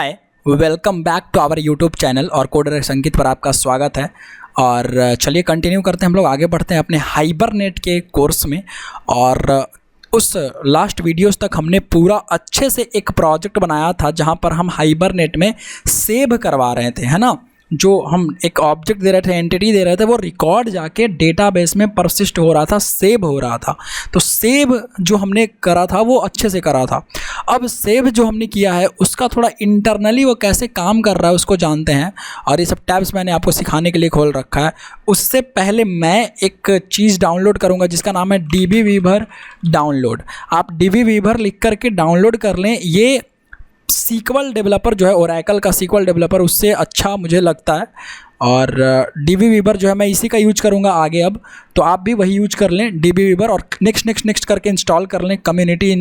Hi, welcome back to our YouTube channel और Coder Sangeet पर आपका स्वागत है। और चलिए कंटिन्यू करते हैं, हम लोग आगे बढ़ते हैं अपने हाइबरनेट के कोर्स में। और उस लास्ट वीडियोस तक हमने पूरा अच्छे से एक प्रोजेक्ट बनाया था जहां पर हम हाइबरनेट में सेव करवा रहे थे, है ना। जो हम एक ऑब्जेक्ट दे रहे थे, एंटिटी दे रहे थे, वो रिकॉर्ड जाके डेटाबेस में परसिस्ट हो रहा था, सेव हो रहा था। तो सेव जो हमने करा था वो अच्छे से करा था। अब सेव जो हमने किया है उसका थोड़ा इंटरनली वो कैसे काम कर रहा है उसको जानते हैं। और ये सब टैब्स मैंने आपको सिखाने के लिए खोल रखा है। उससे पहले मैं एक चीज़ डाउनलोड करूँगा जिसका नाम है DBweaver डाउनलोड। आप DBweaver लिख करके डाउनलोड कर लें। ये सीक्वल डेवलपर जो है, ओरेकल का सीक्वल डेवलपर, उससे अच्छा मुझे लगता है। और DBweaver जो है मैं इसी का यूज करूँगा आगे। अब तो आप भी वही यूज कर लें DBweaver और नेक्स्ट करके इंस्टॉल कर लें। कम्युनिटी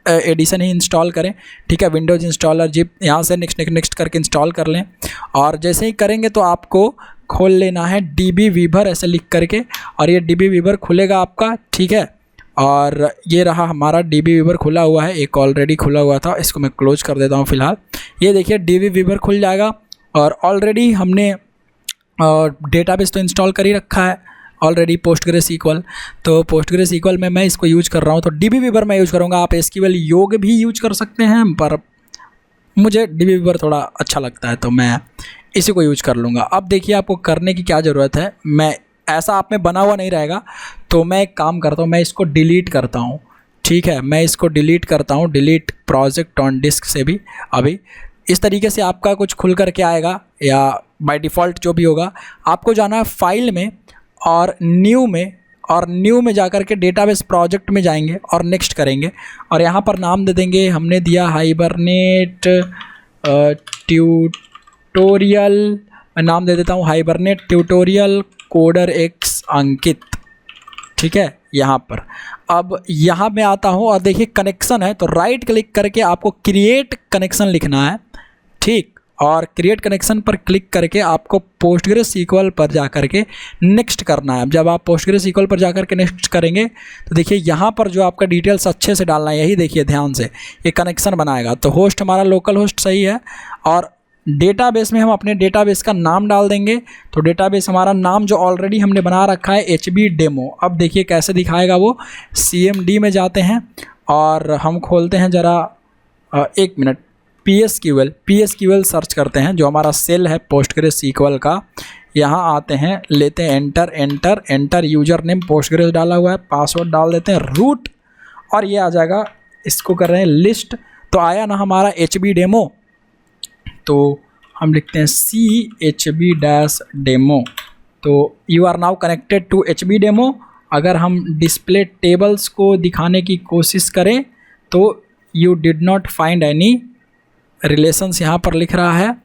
एडिशन ही इंस्टॉल करें, ठीक है। विंडोज़ इंस्टॉलर जिप यहाँ से नेक्स्ट करके इंस्टॉल कर लें। और जैसे ही करेंगे तो आपको खोल लेना है DBweaver ऐसे लिख करके, और ये DBweaver खुलेगा आपका, ठीक है। और ये रहा हमारा DBweaver खुला हुआ है, एक ऑलरेडी खुला हुआ था, इसको मैं क्लोज कर देता हूँ फ़िलहाल। ये देखिए DBweaver खुल जाएगा। और ऑलरेडी हमने डेटाबेस तो इंस्टॉल कर ही रखा है PostgreSQL। तो PostgreSQL में मैं इसको यूज कर रहा हूँ, तो DBweaver मैं यूज करूँगा। आप SQL योग भी यूज कर सकते हैं, पर मुझे DBweaver थोड़ा अच्छा लगता है तो मैं इसी को यूज कर लूँगा। अब देखिए आपको करने की क्या ज़रूरत है। मैं ऐसा आप में बना हुआ नहीं रहेगा, तो मैं एक काम करता हूँ, मैं इसको डिलीट करता हूँ, ठीक है। मैं इसको डिलीट करता हूँ, डिलीट प्रोजेक्ट ऑन डिस्क से भी। अभी इस तरीके से आपका कुछ खुल कर के आएगा, या बाय डिफ़ॉल्ट जो भी होगा। आपको जाना है फाइल में और न्यू में, और न्यू में जाकर के डेटाबेस प्रोजेक्ट में जाएंगे और नेक्स्ट करेंगे। और यहाँ पर नाम दे देंगे, हमने दिया हाइबरनेट ट्यूटोरियल। मैं नाम दे देता हूँ हाइबरनेट ट्यूटोरियल कोडर एक्स अंकित, ठीक है। यहाँ पर अब यहाँ मैं आता हूँ और देखिए कनेक्शन है, तो राइट क्लिक करके आपको क्रिएट कनेक्शन लिखना है, ठीक। और क्रिएट कनेक्शन पर क्लिक करके आपको PostgreSQL पर जा कर के नेक्स्ट करना है। जब आप PostgreSQL पर जा कर के नेक्स्ट करेंगे तो देखिए यहाँ पर जो आपका डिटेल्स अच्छे से डालना है, यही देखिए ध्यान से, ये कनेक्शन बनाएगा। तो होस्ट हमारा लोकल होस्ट सही है। और डेटाबेस में हम अपने डेटाबेस का नाम डाल देंगे। तो डेटाबेस हमारा नाम जो ऑलरेडी हमने बना रखा है HB डेमो। अब देखिए कैसे दिखाएगा वो। CMD में जाते हैं और हम खोलते हैं ज़रा, एक मिनट, PSQL सर्च करते हैं, जो हमारा सेल है PostgreSQL का। यहाँ आते हैं, लेते हैं एंटर यूज़र नेम Postgres डाला हुआ है, पासवर्ड डाल देते हैं रूट, और ये आ जाएगा। इसको कर रहे हैं लिस्ट, तो आया ना हमारा HB डेमो। तो हम लिखते हैं CHB-डेमो। तो you are now connected to HB demo. अगर हम डिस्प्ले टेबल्स को दिखाने की कोशिश करें तो you did not find any relations यहाँ पर लिख रहा है।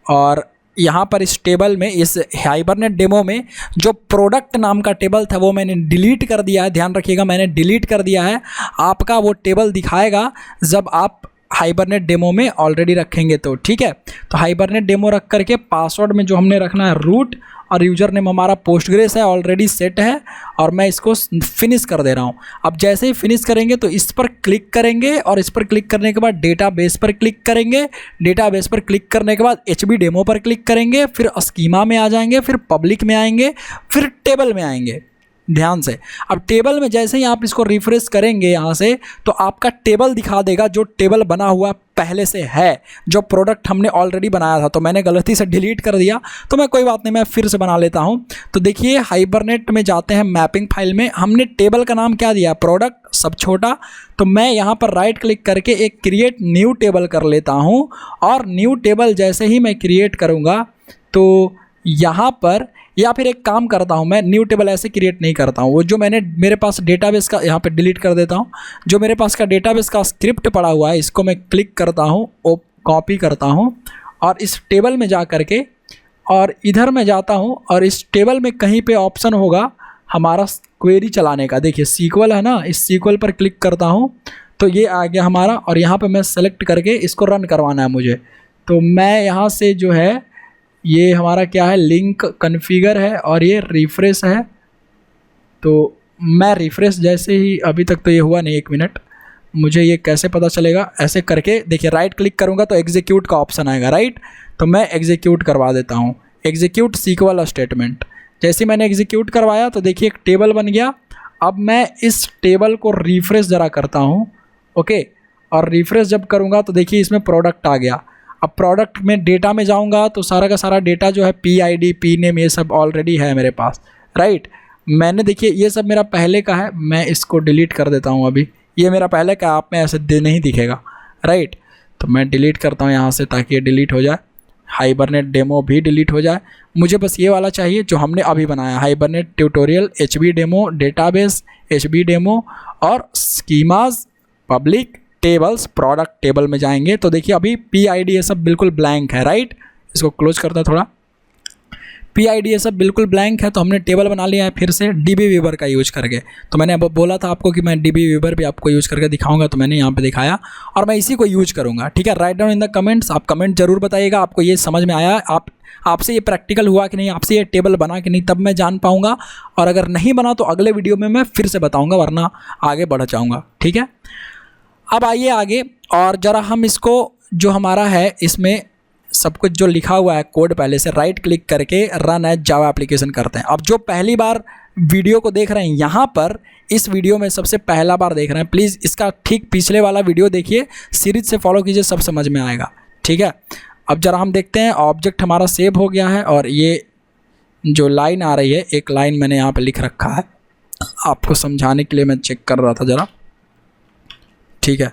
और यहाँ पर इस टेबल में, इस हाइबरनेट डेमो में जो प्रोडक्ट नाम का टेबल था वो मैंने डिलीट कर दिया है। ध्यान रखिएगा, मैंने डिलीट कर दिया है। आपका वो टेबल दिखाएगा जब आप हाइबरनेट डेमो में ऑलरेडी रखेंगे, तो ठीक है। तो हाइबरनेट डेमो रख करके पासवर्ड में जो हमने रखना है रूट, और यूज़र नेम हमारा Postgres है, ऑलरेडी सेट है। और मैं इसको फिनिश कर दे रहा हूँ। अब जैसे ही फिनिश करेंगे तो इस पर क्लिक करेंगे, और इस पर क्लिक करने के बाद डेटाबेस पर क्लिक करेंगे। डेटाबेस पर क्लिक करने के बाद HB डेमो पर क्लिक करेंगे, फिर स्कीमा में आ जाएंगे, फिर पब्लिक में आएंगे, फिर टेबल में आएंगे। ध्यान से, अब टेबल में जैसे ही आप इसको रिफ्रेश करेंगे यहाँ से, तो आपका टेबल दिखा देगा, जो टेबल बना हुआ पहले से है, जो प्रोडक्ट हमने ऑलरेडी बनाया था। तो मैंने गलती से डिलीट कर दिया, तो मैं कोई बात नहीं, मैं फिर से बना लेता हूँ। तो देखिए हाइबरनेट में जाते हैं, मैपिंग फाइल में हमने टेबल का नाम क्या दिया, प्रोडक्ट, सब छोटा। तो मैं यहाँ पर राइट क्लिक करके एक क्रिएट न्यू टेबल कर लेता हूँ। और न्यू टेबल जैसे ही मैं क्रिएट करूँगा तो यहाँ पर, या फिर एक काम करता हूँ, मैं न्यू टेबल ऐसे क्रिएट नहीं करता हूँ। वो जो मेरे पास डेटाबेस का, यहाँ पे डिलीट कर देता हूँ, जो मेरे पास का डेटाबेस का स्क्रिप्ट पड़ा हुआ है, इसको मैं क्लिक करता हूँ, कॉपी करता हूँ, और इस टेबल में जा करके, और इधर मैं जाता हूँ, और इस टेबल में कहीं पे ऑप्शन होगा हमारा क्वेरी चलाने का। देखिए SQL है ना, इस SQL पर क्लिक करता हूँ तो ये आ गया हमारा। और यहाँ पर मैं सेलेक्ट करके इसको रन करवाना है मुझे। तो मैं यहाँ से जो है, ये हमारा क्या है, लिंक कॉन्फ़िगर है, और ये रिफ्रेश है। तो मैं रिफ्रेश जैसे ही, अभी तक तो ये हुआ नहीं, एक मिनट, मुझे ये कैसे पता चलेगा? ऐसे करके देखिए, राइट क्लिक करूँगा तो एग्जीक्यूट का ऑप्शन आएगा, राइट। तो मैं एग्जीक्यूट करवा देता हूँ, एग्जीक्यूट सीक्वल स्टेटमेंट। जैसे मैंने एग्जीक्यूट करवाया तो देखिए एक टेबल बन गया। अब मैं इस टेबल को रिफ्रेश ज़रा करता हूँ, ओके। और रिफ्रेश जब करूँगा तो देखिए इसमें प्रोडक्ट आ गया। अब प्रोडक्ट में डेटा में जाऊँगा तो सारा का सारा डेटा जो है PID, PNAME ये सब ऑलरेडी है मेरे पास, राइट। मैंने देखिए ये सब मेरा पहले का है, मैं इसको डिलीट कर देता हूँ। अभी ये मेरा पहले का, आप में ऐसे नहीं दिखेगा, राइट। तो मैं डिलीट करता हूँ यहाँ से ताकि ये डिलीट हो जाए। हाइबरनेट डेमो भी डिलीट हो जाए। मुझे बस ये वाला चाहिए जो हमने अभी बनाया, Hibernate tutorial, HB demo, database, HB demo और schemas, public, tables, product table में जाएंगे तो देखिए अभी PID ये सब बिल्कुल ब्लैंक है, राइट। इसको क्लोज करता थोड़ा। PID ये सब बिल्कुल ब्लैंक है, तो हमने टेबल बना लिया है फिर से DB वीवर का यूज करके। तो मैंने अब बोला था आपको कि मैं DB वीवर भी आपको यूज करके दिखाऊंगा, तो मैंने यहाँ पे दिखाया और मैं इसी को यूज करूँगा, ठीक है। Write down in the comments, आप कमेंट जरूर बताइएगा आपको ये समझ में आया, आपसे ये प्रैक्टिकल हुआ कि नहीं, आपसे ये टेबल बना कि नहीं, तब मैं जान पाऊँगा। और अगर नहीं बना तो अगले वीडियो में मैं फिर से बताऊँगा, वरना आगे बढ़ जाऊँगा, ठीक है। अब आइए आगे और ज़रा हम इसको जो हमारा है इसमें सब कुछ जो लिखा हुआ है कोड पहले से, राइट क्लिक करके रन एज जावा एप्लीकेशन करते हैं। अब जो पहली बार वीडियो को देख रहे हैं यहाँ पर, इस वीडियो में सबसे पहला बार देख रहे हैं, प्लीज़ इसका ठीक पिछले वाला वीडियो देखिए, सीरीज से फॉलो कीजिए, सब समझ में आएगा, ठीक है। अब ज़रा हम देखते हैं, ऑब्जेक्ट हमारा सेव हो गया है और ये जो लाइन आ रही है, एक लाइन मैंने यहाँ पर लिख रखा है, आपको समझाने के लिए मैं चेक कर रहा था ज़रा, ठीक है।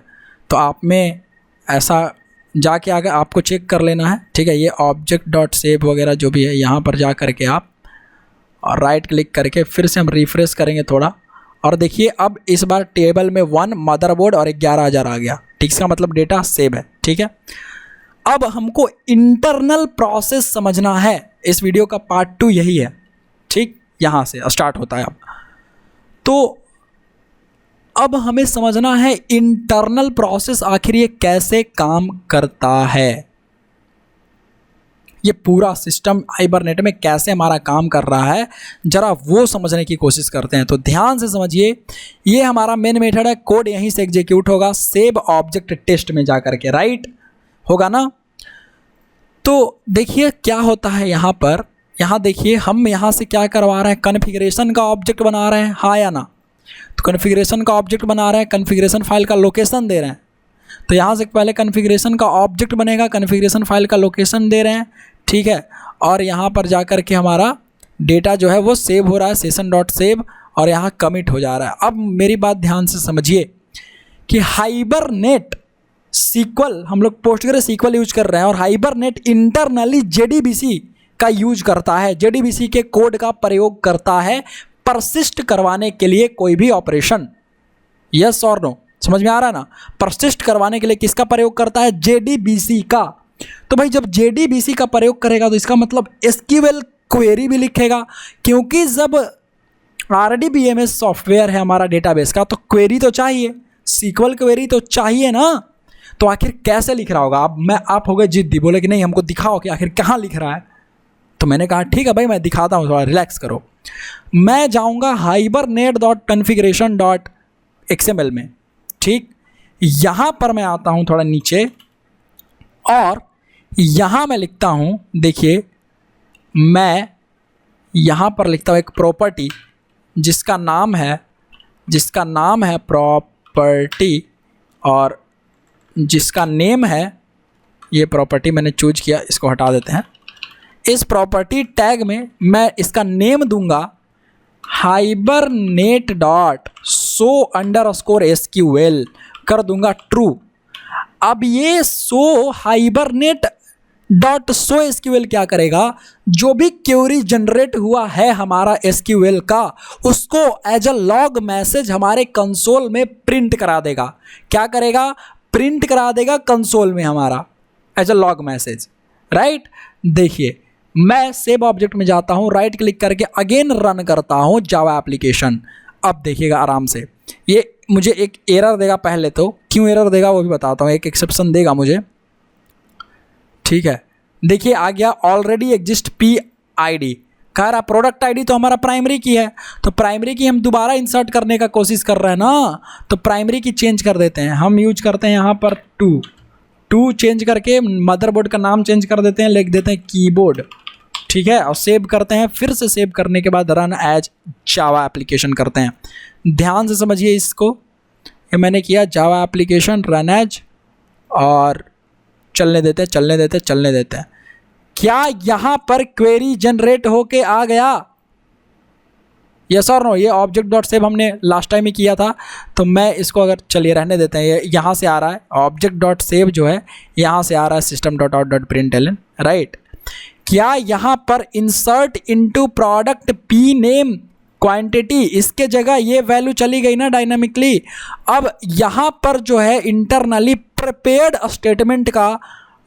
तो आप में ऐसा जाके आगे आपको चेक कर लेना है, ठीक है। ये ऑब्जेक्ट डॉट सेव वगैरह जो भी है, यहाँ पर जा करके आप और राइट क्लिक करके फिर से हम रिफ्रेश करेंगे थोड़ा, और देखिए अब इस बार टेबल में 1 मदरबोर्ड और 11,000 आ गया, ठीक। इसका मतलब डेटा सेव है, ठीक है। अब हमको इंटरनल प्रोसेस समझना है, इस वीडियो का पार्ट 2 यही है, ठीक। यहाँ से स्टार्ट होता है तो अब हमें समझना है इंटरनल प्रोसेस आखिर ये कैसे काम करता है, ये पूरा सिस्टम हाइबरनेट में कैसे हमारा काम कर रहा है, जरा वो समझने की कोशिश करते हैं। तो ध्यान से समझिए, ये हमारा मेन मेथड है, कोड यहीं से एग्जीक्यूट होगा, सेव ऑब्जेक्ट टेस्ट में जा करके, राइट होगा ना। तो देखिए क्या होता है यहाँ पर, यहाँ देखिए हम यहाँ से क्या करवा रहे हैं, कॉन्फ़िगरेशन का ऑब्जेक्ट बना रहे हैं, हाँ या ना। तो कॉन्फ़िगरेशन का ऑब्जेक्ट बना रहे हैं, कॉन्फ़िगरेशन फाइल का लोकेशन दे रहे हैं। तो यहाँ से पहले कॉन्फ़िगरेशन का ऑब्जेक्ट बनेगा, कॉन्फ़िगरेशन फाइल का लोकेशन दे रहे हैं, ठीक है। और यहाँ पर जा कर के हमारा डेटा जो है वो सेव हो रहा है, सेशन डॉट सेव, और यहाँ कमिट हो जा रहा है। अब मेरी बात ध्यान से समझिए कि हाइबरनेट सीक्वल, हम लोग पोस्टग्रे सीक्वल यूज कर रहे हैं, और हाइबरनेट इंटरनली JDBC का यूज करता है, JDBC के कोड का प्रयोग करता है परसिस्ट करवाने के लिए कोई भी ऑपरेशन। यस और नो, समझ में आ रहा है ना। परसिस्ट करवाने के लिए किसका प्रयोग करता है, JDBC का। तो भाई जब JDBC का प्रयोग करेगा तो इसका मतलब SQL क्वेरी भी लिखेगा, क्योंकि जब RDBMS सॉफ्टवेयर है हमारा डेटाबेस का, तो क्वेरी तो चाहिए, SQL क्वेरी तो चाहिए ना। तो आखिर कैसे लिख रहा होगा? आप हो गए जिद्दी, बोले कि नहीं हमको दिखाओ कि आखिर कहाँ लिख रहा है। तो मैंने कहा ठीक है भाई मैं दिखाता हूँ, थोड़ा रिलैक्स करो। मैं जाऊँगा hibernate.configuration.xml में, ठीक। यहाँ पर मैं आता हूँ थोड़ा नीचे, और यहाँ मैं लिखता हूँ, देखिए मैं यहाँ पर लिखता हूँ एक प्रॉपर्टी जिसका नाम है प्रॉपर्टी, और जिसका नेम है, ये प्रॉपर्टी मैंने चूज किया, इसको हटा देते हैं। इस प्रॉपर्टी टैग में मैं इसका नेम दूंगा hibernate.show_SQL, कर दूंगा ट्रू। अब ये hibernate.show_SQL क्या करेगा, जो भी क्वेरी जनरेट हुआ है हमारा SQL का, उसको एज अ लॉग मैसेज हमारे कंसोल में प्रिंट करा देगा। क्या करेगा, प्रिंट करा देगा कंसोल में हमारा as a log message, right. देखिए मैं सेव ऑब्जेक्ट में जाता हूँ, राइट क्लिक करके अगेन रन करता हूँ जावा एप्लीकेशन। अब देखिएगा आराम से, ये मुझे एक एरर देगा। पहले तो क्यों एरर देगा वो भी बताता हूँ, एक एक्सेप्शन देगा मुझे, ठीक है। देखिए आ गया ऑलरेडी एग्जिस्ट PID कह रहा प्रोडक्ट आईडी तो हमारा प्राइमरी की है, तो प्राइमरी की हम दोबारा इंसर्ट करने का कोशिश कर रहे हैं ना, तो प्राइमरी की चेंज कर देते हैं। हम यूज करते हैं यहाँ पर टू चेंज करके मदरबोर्ड का नाम चेंज कर देते हैं, लिख देते हैं कीबोर्ड, ठीक है, और सेव करते हैं। फिर से सेव करने के बाद रन एज जावा एप्लीकेशन करते हैं। ध्यान से समझिए इसको, ये मैंने किया जावा एप्लीकेशन रन एज, और चलने देते हैं। क्या यहाँ पर क्वेरी जनरेट होके आ गया? यस और नो? ये ऑब्जेक्ट डॉट सेव हमने लास्ट टाइम ही किया था, तो मैं इसको अगर चलिए रहने देते हैं, ये यहाँ से आ रहा है ऑब्जेक्ट डॉट सेव जो है, यहाँ से आ रहा है system dot out dot println, right. क्या यहाँ पर insert into product P name quantity, इसके जगह ये वैल्यू चली गई ना डायनामिकली। अब यहाँ पर जो है इंटरनली प्रिपेयर्ड स्टेटमेंट का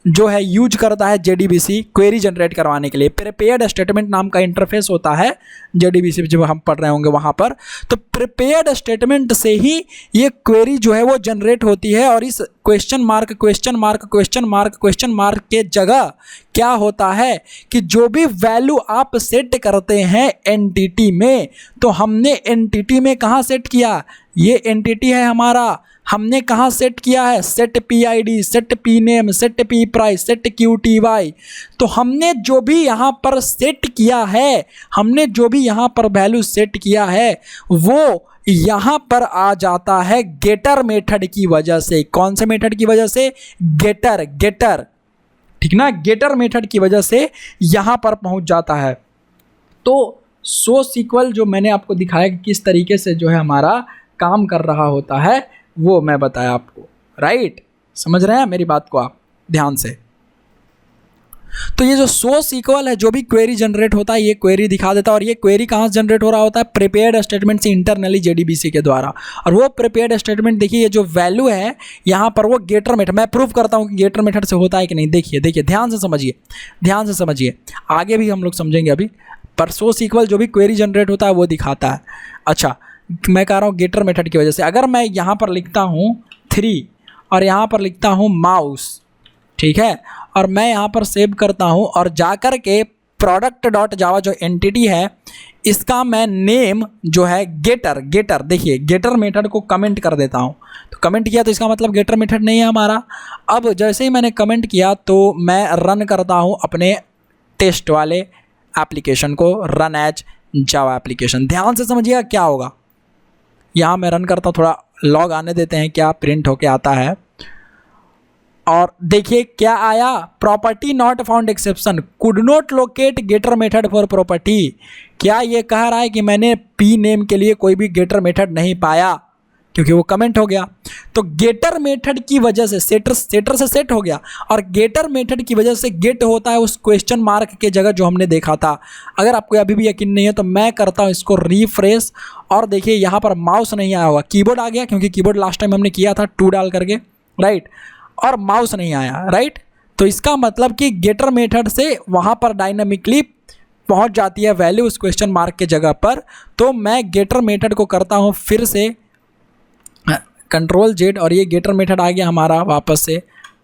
जो है यूज करता है JDBC क्वेरी जनरेट करवाने के लिए। प्रिपेयर्ड स्टेटमेंट नाम का इंटरफेस होता है JDBC जब हम पढ़ रहे होंगे वहाँ पर, तो प्रिपेयर्ड स्टेटमेंट से ही ये क्वेरी जो है वो जनरेट होती है। और इस क्वेश्चन मार्क के जगह क्या होता है कि जो भी वैल्यू आप सेट करते हैं एंटिटी में, तो हमने एंटिटी में कहाँ सेट किया? ये एंटिटी है हमारा, हमने कहाँ सेट किया है? Set PID, set P name, set P price, set QTY। तो हमने जो भी यहाँ पर सेट किया है, हमने जो भी यहाँ पर वैल्यू सेट किया है, वो यहाँ पर आ जाता है गेटर मेथड की वजह से। कौन से मेथड की वजह से? गेटर, ठीक ना, गेटर मेथड की वजह से यहाँ पर पहुँच जाता है। तो सो सीक्वल जो मैंने आपको दिखाया कि किस तरीके से जो है हमारा काम कर रहा होता है, वो मैं बताया आपको, राइट। समझ रहे हैं मेरी बात को आप ध्यान से? तो ये जो सो सीक्वल है, जो भी क्वेरी जनरेट होता है, ये क्वेरी दिखा देता है। और ये क्वेरी कहाँ से जनरेट हो रहा होता है? प्रिपेयर्ड स्टेटमेंट से इंटरनली JDBC के द्वारा। और वो प्रिपेयर्ड स्टेटमेंट देखिए, ये जो वैल्यू है यहाँ पर वो गेटर मेथड, मैं प्रूव करता हूँ कि गेटर मेथड से होता है कि नहीं। देखिए ध्यान से समझिए, आगे भी हम लोग समझेंगे अभी। पर सो सीक्वल जो भी क्वेरी जनरेट होता है वो दिखाता है। अच्छा, मैं कह रहा हूँ गेटर मेथड की वजह से। अगर मैं यहाँ पर लिखता हूँ 3 और यहाँ पर लिखता हूँ माउस, ठीक है, और मैं यहाँ पर सेव करता हूँ और जाकर के प्रोडक्ट डॉट जावा जो एंटिटी है, इसका मैं नेम जो है गेटर, देखिए गेटर मेथड को कमेंट कर देता हूँ। तो कमेंट किया तो इसका मतलब गेटर मेथड नहीं है हमारा। अब जैसे ही मैंने कमेंट किया तो मैं रन करता हूँ अपने टेस्ट वाले एप्लीकेशन को, रन एज जावा एप्लीकेशन। ध्यान से समझिएगा क्या होगा। यहाँ मैं रन करता हूँ, थोड़ा लॉग आने देते हैं क्या प्रिंट होके आता है। और देखिए क्या आया, property not found exception, could not locate getter method for property. क्या ये कह रहा है कि मैंने पी नेम के लिए कोई भी गेटर मेथड नहीं पाया, क्योंकि वो कमेंट हो गया। तो गेटर मेथड की वजह से सेटर से सेट हो गया, और गेटर मेथड की वजह से गेट होता है उस क्वेश्चन मार्क के जगह जो हमने देखा था। अगर आपको अभी भी यकीन नहीं है तो मैं करता हूँ इसको रिफ्रेश, और देखिए यहाँ पर माउस नहीं आया होगा, कीबोर्ड आ गया, क्योंकि कीबोर्ड लास्ट टाइम हमने किया था 2 डाल करके, राइट, और माउस नहीं आया, राइट। तो इसका मतलब कि गेटर मेथड से वहाँ पर डायनामिकली पहुँच जाती है वैल्यू उस क्वेश्चन मार्क के जगह पर। तो मैं गेटर मेथड को करता हूँ फिर से Ctrl+Z, और ये गेटर मेथड आ गया हमारा, वापस से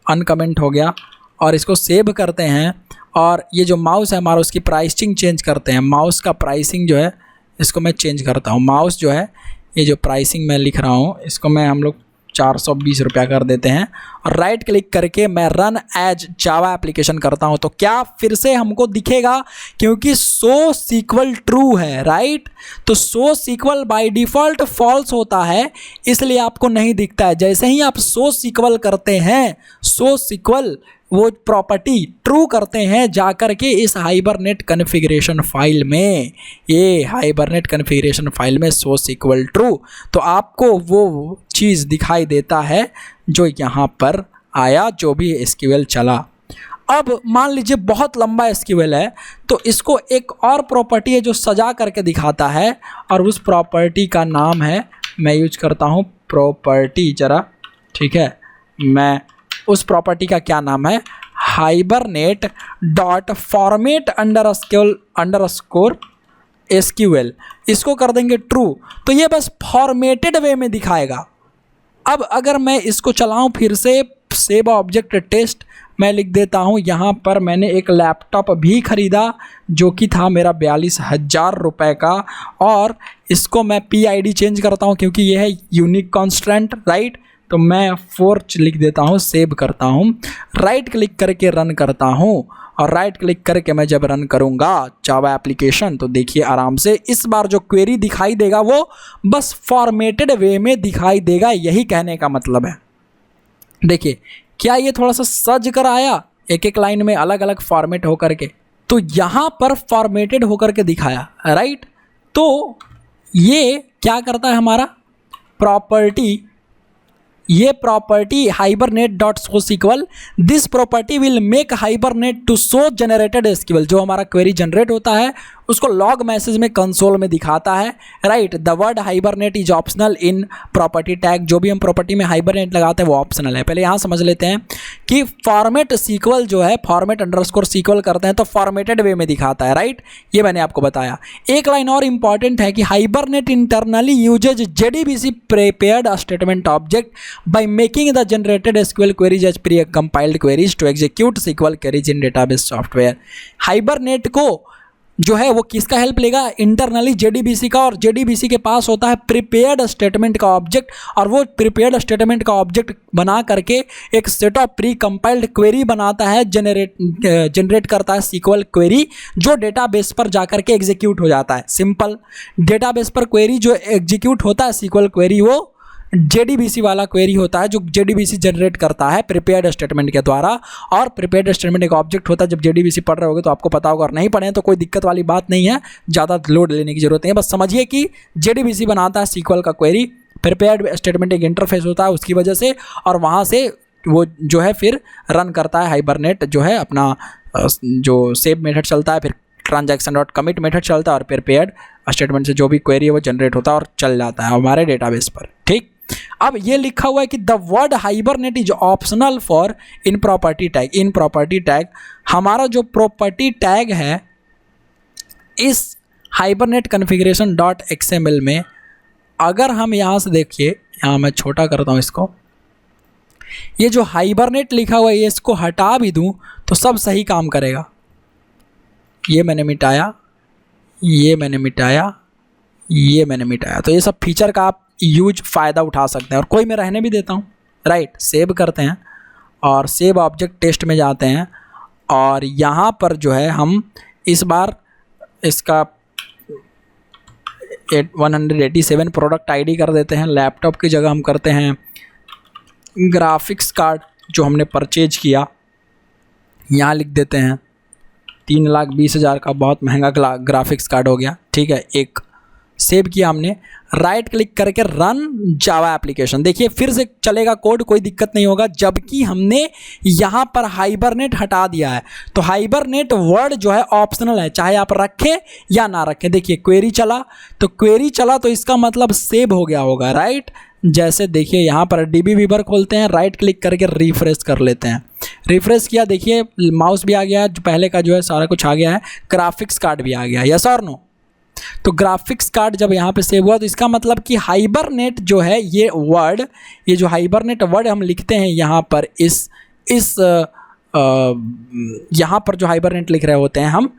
अनकमेंट हो गया। और इसको सेव करते हैं, और ये जो माउस है हमारा उसकी प्राइसिंग चेंज करते हैं। माउस का प्राइसिंग जो है इसको मैं चेंज करता हूँ। माउस जो है ये जो प्राइसिंग मैं लिख रहा हूँ इसको मैं हम लोग 420 रुपया कर देते हैं, और राइट क्लिक करके मैं रन एज जावा एप्लीकेशन करता हूं। तो क्या फिर से हमको दिखेगा, क्योंकि सो सीक्वल ट्रू है, राइट। तो सो सीक्वल बाय डिफ़ॉल्ट फॉल्स होता है, इसलिए आपको नहीं दिखता है। जैसे ही आप सो सीक्वल करते हैं, सो सीक्वल वो प्रॉपर्टी ट्रू करते हैं, जाकर के इस हाइबरनेट कॉन्फ़िगरेशन फाइल में, ये हाइबरनेट कॉन्फ़िगरेशन फाइल में सो सीक्वल ट्रू, तो आपको वो चीज़ दिखाई देता है जो यहाँ पर आया, जो भी एसक्यूएल चला। अब मान लीजिए बहुत लंबा एसक्यूएल है, तो इसको एक और प्रॉपर्टी है जो सजा करके दिखाता है, और उस प्रॉपर्टी का नाम है, मैं यूज करता हूँ प्रॉपर्टी जरा, ठीक है, मैं उस प्रॉपर्टी का क्या नाम है, hibernate dot format underscore SQL. इसको कर देंगे ट्रू, तो ये बस फॉर्मेटेड वे में दिखाएगा। अब अगर मैं इसको चलाऊं फिर से, सेव ऑब्जेक्ट टेस्ट, मैं लिख देता हूँ यहाँ पर मैंने एक लैपटॉप भी ख़रीदा जो कि था मेरा 42,000 रुपये का, और इसको मैं PID चेंज करता हूँ क्योंकि ये है यूनिक कॉन्स्टेंट, राइट। तो मैं 4 लिख देता हूँ, सेव करता हूँ, राइट क्लिक करके रन करता हूँ, और राइट क्लिक करके मैं जब रन करूँगा जावा एप्लीकेशन तो देखिए आराम से इस बार जो क्वेरी दिखाई देगा वो बस फॉर्मेटेड वे में दिखाई देगा, यही कहने का मतलब है। देखिए क्या ये थोड़ा सा सज कर आया, एक एक लाइन में अलग अलग फॉर्मेट होकर के, तो यहाँ पर फॉर्मेटेड होकर के दिखाया, राइट। तो ये क्या करता है हमारा प्रॉपर्टी, ये property hibernate.showSQL, this property will make Hibernate to show generated SQL, जो हमारा क्वेरी जनरेट होता है उसको लॉग मैसेज में कंसोल में दिखाता है, right. The word hibernate is optional in property tag, जो भी हम प्रॉपर्टी में हाइबरनेट लगाते हैं वो ऑप्शनल है। पहले यहाँ समझ लेते हैं कि फॉर्मेट SQL जो है फॉर्मेट अंडरस्कोर SQL करते हैं तो फॉर्मेटेड वे में दिखाता है, राइट। ये मैंने आपको बताया। एक लाइन और इंपॉर्टेंट है कि Hibernate internally uses JDBC prepared statement object by making the generated SQL queries as pre-compiled queries to execute SQL queries in database software। Hibernate को जो है वो किसका हेल्प लेगा, इंटरनली JDBC का, और JDBC के पास होता है प्रिपेयर्ड स्टेटमेंट का ऑब्जेक्ट, और वो प्रिपेयर्ड स्टेटमेंट का ऑब्जेक्ट बना करके एक set of pre compiled query बनाता है, जनरेट करता है SQL क्वेरी जो डेटाबेस पर जाकर के एग्जीक्यूट हो जाता है। सिंपल, डेटाबेस पर क्वेरी जो एग्जीक्यूट होता है SQL क्वेरी वो JDBC वाला क्वेरी होता है जो JDBC जनरेट करता है प्रिपेयर्ड स्टेटमेंट के द्वारा, और प्रिपेयर्ड स्टेटमेंट एक ऑब्जेक्ट होता है। जब JDBC पढ़ रहे होगे तो आपको पता होगा, और नहीं पढ़े तो कोई दिक्कत वाली बात नहीं है, ज़्यादा लोड लेने की जरूरत नहीं है। बस समझिए कि JDBC बनाता है SQL का क्वेरी, प्रिपेयर्ड स्टेटमेंट एक इंटरफेस होता है उसकी वजह से, और वहाँ से वो जो है फिर रन करता है हाइबरनेट, जो है अपना जो सेव मेथड चलता है, फिर transaction.commit मेथड चलता है, और प्रिपेयर्ड स्टेटमेंट से जो भी क्वेरी है वो जनरेट होता है और चल जाता है हमारे डेटाबेस पर, ठीक। अब ये लिखा हुआ है कि the word hibernate is optional for in property tag. In property tag, हमारा जो प्रॉपर्टी टैग है इस हाइबरनेट कॉन्फ़िगरेशन .xml में, अगर हम यहाँ से देखिए, यहाँ मैं छोटा करता हूँ इसको, ये जो हाइबरनेट लिखा हुआ है ये इसको हटा भी दूँ तो सब सही काम करेगा। ये मैंने मिटाया, ये मैंने मिटाया, ये मैंने मिटाया, तो ये सब फीचर का आप यूज फ़ायदा उठा सकते हैं। और कोई मैं रहने भी देता हूँ, राइट। सेव करते हैं और सेव ऑब्जेक्ट टेस्ट में जाते हैं, और यहाँ पर जो है हम इस बार इसका 187 प्रोडक्ट आईडी कर देते हैं। लैपटॉप की जगह हम करते हैं ग्राफिक्स कार्ड जो हमने परचेज किया, यहाँ लिख देते हैं 3,20,000 का बहुत महंगा ग्राफिक्स कार्ड हो गया, ठीक है। एक सेव किया हमने, राइट क्लिक करके रन जावा एप्लीकेशन। देखिए फिर से चलेगा कोड, कोई दिक्कत नहीं होगा, जबकि हमने यहाँ पर हाइबरनेट हटा दिया है। तो हाइबरनेट वर्ड जो है ऑप्शनल है, चाहे आप रखें या ना रखें। देखिए क्वेरी चला, तो क्वेरी चला तो इसका मतलब सेव हो गया होगा, राइट। जैसे देखिए यहाँ पर DB वीवर खोलते हैं, राइट क्लिक करके रिफ्रेश कर लेते हैं। रिफ्रेश किया, देखिए माउस भी आ गया है, जो पहले का जो है सारा कुछ आ गया है, ग्राफिक्स कार्ड भी आ गया है, यस और नो। तो ग्राफिक्स कार्ड जब यहाँ पे सेव हुआ तो इसका मतलब कि हाइबरनेट जो है ये वर्ड, ये जो हाइबरनेट वर्ड हम लिखते हैं यहाँ पर यहाँ पर जो हाइबरनेट लिख रहे होते हैं हम,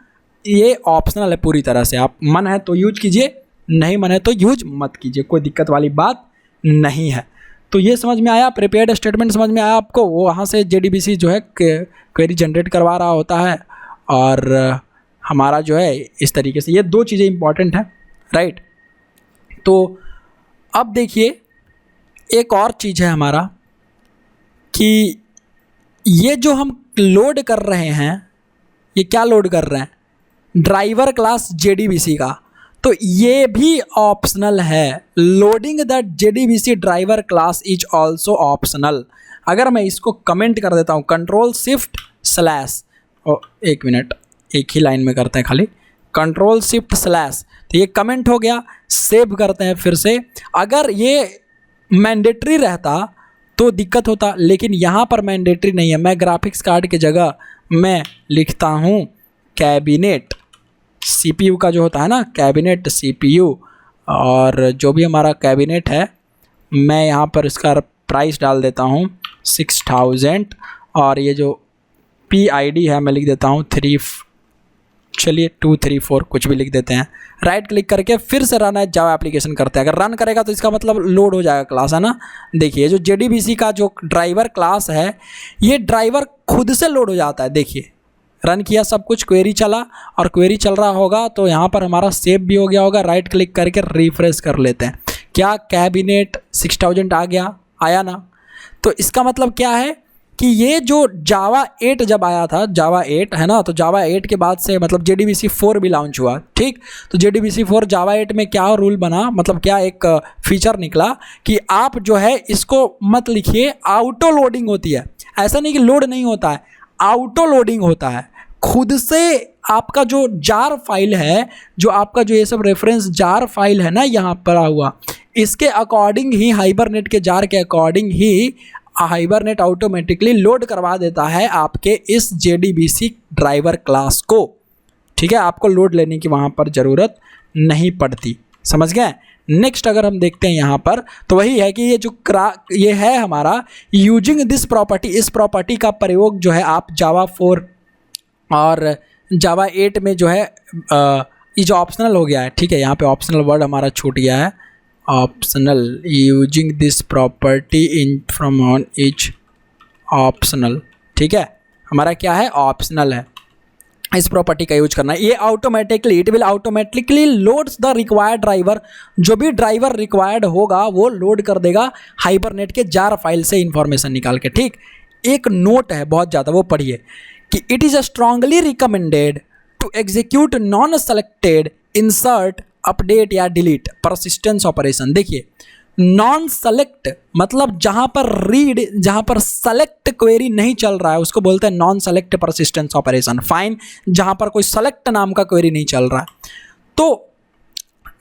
ये ऑप्शनल है पूरी तरह से। आप मन है तो यूज कीजिए, नहीं मन है तो यूज मत कीजिए, कोई दिक्कत वाली बात नहीं है। तो ये समझ में आया, प्रिपेयर्ड स्टेटमेंट समझ में आया आपको। वो वहाँ से JDBC जो है क्वेरी जनरेट करवा रहा होता है, और हमारा जो है इस तरीके से, ये दो चीज़ें इंपॉर्टेंट हैं, राइट। तो अब देखिए एक और चीज़ है हमारा कि ये जो हम लोड कर रहे हैं, ये क्या लोड कर रहे हैं, ड्राइवर क्लास JDBC का, तो ये भी ऑप्शनल है। Loading the JDBC driver class is also optional. अगर मैं इसको कमेंट कर देता हूँ Ctrl+Shift/, एक मिनट, एक ही लाइन में करते हैं खाली, Ctrl+Shift/, तो ये कमेंट हो गया। सेव करते हैं फिर से। अगर ये मैंडेटरी रहता तो दिक्कत होता, लेकिन यहाँ पर मैंडेटरी नहीं है। मैं ग्राफिक्स कार्ड की जगह मैं लिखता हूँ कैबिनेट CPU का जो होता है ना, कैबिनेट CPU, और जो भी हमारा कैबिनेट है मैं यहाँ पर इसका प्राइस डाल देता हूँ 6000, और ये जो PID है, मैं लिख देता हूँ 2 3 4 कुछ भी लिख देते हैं। राइट क्लिक करके फिर से रन एज जावा एप्लीकेशन करते हैं। अगर रन करेगा तो इसका मतलब लोड हो जाएगा क्लास, है ना। देखिए जो JDBC का जो ड्राइवर क्लास है, ये ड्राइवर खुद से लोड हो जाता है। देखिए रन किया, सब कुछ क्वेरी चला, और क्वेरी चल रहा होगा तो यहाँ पर हमारा सेव भी हो गया होगा। राइट क्लिक करके रिफ्रेश कर लेते हैं। क्या कैबिनेट 6000 आ गया, आया ना। तो इसका मतलब क्या है कि ये जो जावा 8 जब आया था, जावा 8 है ना, तो जावा 8 के बाद से मतलब JDBC 4 भी लॉन्च हुआ, ठीक। तो JDBC 4 जावा 8 में क्या रूल बना, मतलब क्या एक फीचर निकला कि आप जो है इसको मत लिखिए, ऑटो लोडिंग होती है। ऐसा नहीं कि लोड नहीं होता है, ऑटो लोडिंग होता है। खुद से आपका जो जार फाइल है, जो आपका जो ये सब रेफरेंस जार फाइल है ना यहाँ पर हुआ, इसके अकॉर्डिंग ही हाइबरनेट के जार के अकॉर्डिंग ही हाइबरनेट ऑटोमेटिकली लोड करवा देता है आपके इस JDBC ड्राइवर क्लास को, ठीक है। आपको लोड लेने की वहाँ पर ज़रूरत नहीं पड़ती, समझ गए। नेक्स्ट अगर हम देखते हैं यहाँ पर, तो वही है कि ये है हमारा यूजिंग दिस प्रॉपर्टी। इस प्रॉपर्टी का प्रयोग जो है आप जावा 4 और जावा 8 में जो है ये जो ऑप्शनल हो गया है, ठीक है। यहाँ पे ऑप्शनल वर्ड हमारा छूट गया है, optional. Using this property in from on etch optional, ठीक है। हमारा क्या है, ऑप्शनल है। इस प्रॉपर्टी का यूज करना है। ये automatically, it will automatically loads the required driver. जो भी ड्राइवर रिक्वायर्ड होगा वो लोड कर देगा हाइबरनेट के जार फाइल से इंफॉर्मेशन निकाल के, ठीक। एक नोट है बहुत ज़्यादा, वो पढ़िए कि it is strongly recommended to execute non selected, insert, update या डिलीट परसिस्टेंस ऑपरेशन। देखिए नॉन सेलेक्ट मतलब जहाँ पर सेलेक्ट क्वेरी नहीं चल रहा है उसको बोलते हैं non select persistence operation. Fine, जहाँ पर कोई सेलेक्ट नाम का क्वेरी नहीं चल रहा है तो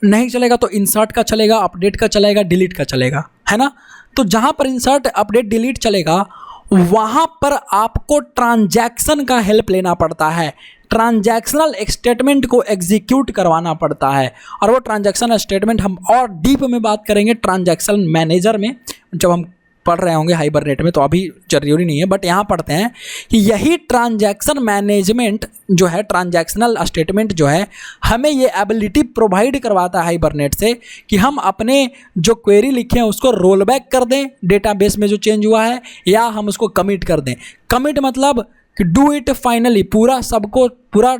नहीं चलेगा, तो इंसर्ट का चलेगा, अपडेट का चलेगा, डिलीट का चलेगा, है ना। तो जहाँ पर इंसर्ट, अपडेट, डिलीट चलेगा वहाँ पर आपको ट्रांजैक्शन का हेल्प लेना पड़ता है। ट्रांजैक्शनल स्टेटमेंट को एग्जीक्यूट करवाना पड़ता है, और वो ट्रांजैक्शनल स्टेटमेंट हम और डीप में बात करेंगे ट्रांजैक्शन मैनेजर में, जब हम पढ़ रहे होंगे हाइबरनेट में, तो अभी जरूरी नहीं है, बट यहाँ पढ़ते हैं कि यही ट्रांजैक्शन मैनेजमेंट जो है, ट्रांजैक्शनल स्टेटमेंट जो है, हमें ये एबिलिटी प्रोवाइड करवाता है हाइबरनेट से कि हम अपने जो क्वेरी लिखे हैं उसको रोल बैक कर दें डेटाबेस में जो चेंज हुआ है, या हम उसको कमिट कर दें। कमिट मतलब कि डू इट फाइनली, पूरा सबको पूरा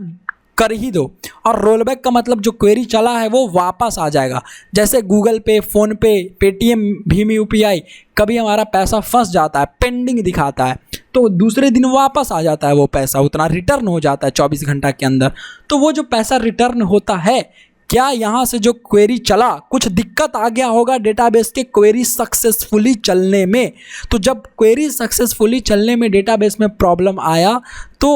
कर ही दो, और रोल बैक का मतलब जो क्वेरी चला है वो वापस आ जाएगा। जैसे गूगल पे, फ़ोन पे, पेटीएम, भीम UPI, कभी हमारा पैसा फंस जाता है, पेंडिंग दिखाता है, तो दूसरे दिन वापस आ जाता है वो पैसा, उतना रिटर्न हो जाता है 24 घंटा के अंदर। तो वो जो पैसा रिटर्न होता है, क्या यहाँ से जो क्वेरी चला कुछ दिक्कत आ गया होगा डेटाबेस के क्वेरी सक्सेसफुली चलने में, तो जब क्वेरी सक्सेसफुली चलने में डेटाबेस में प्रॉब्लम आया तो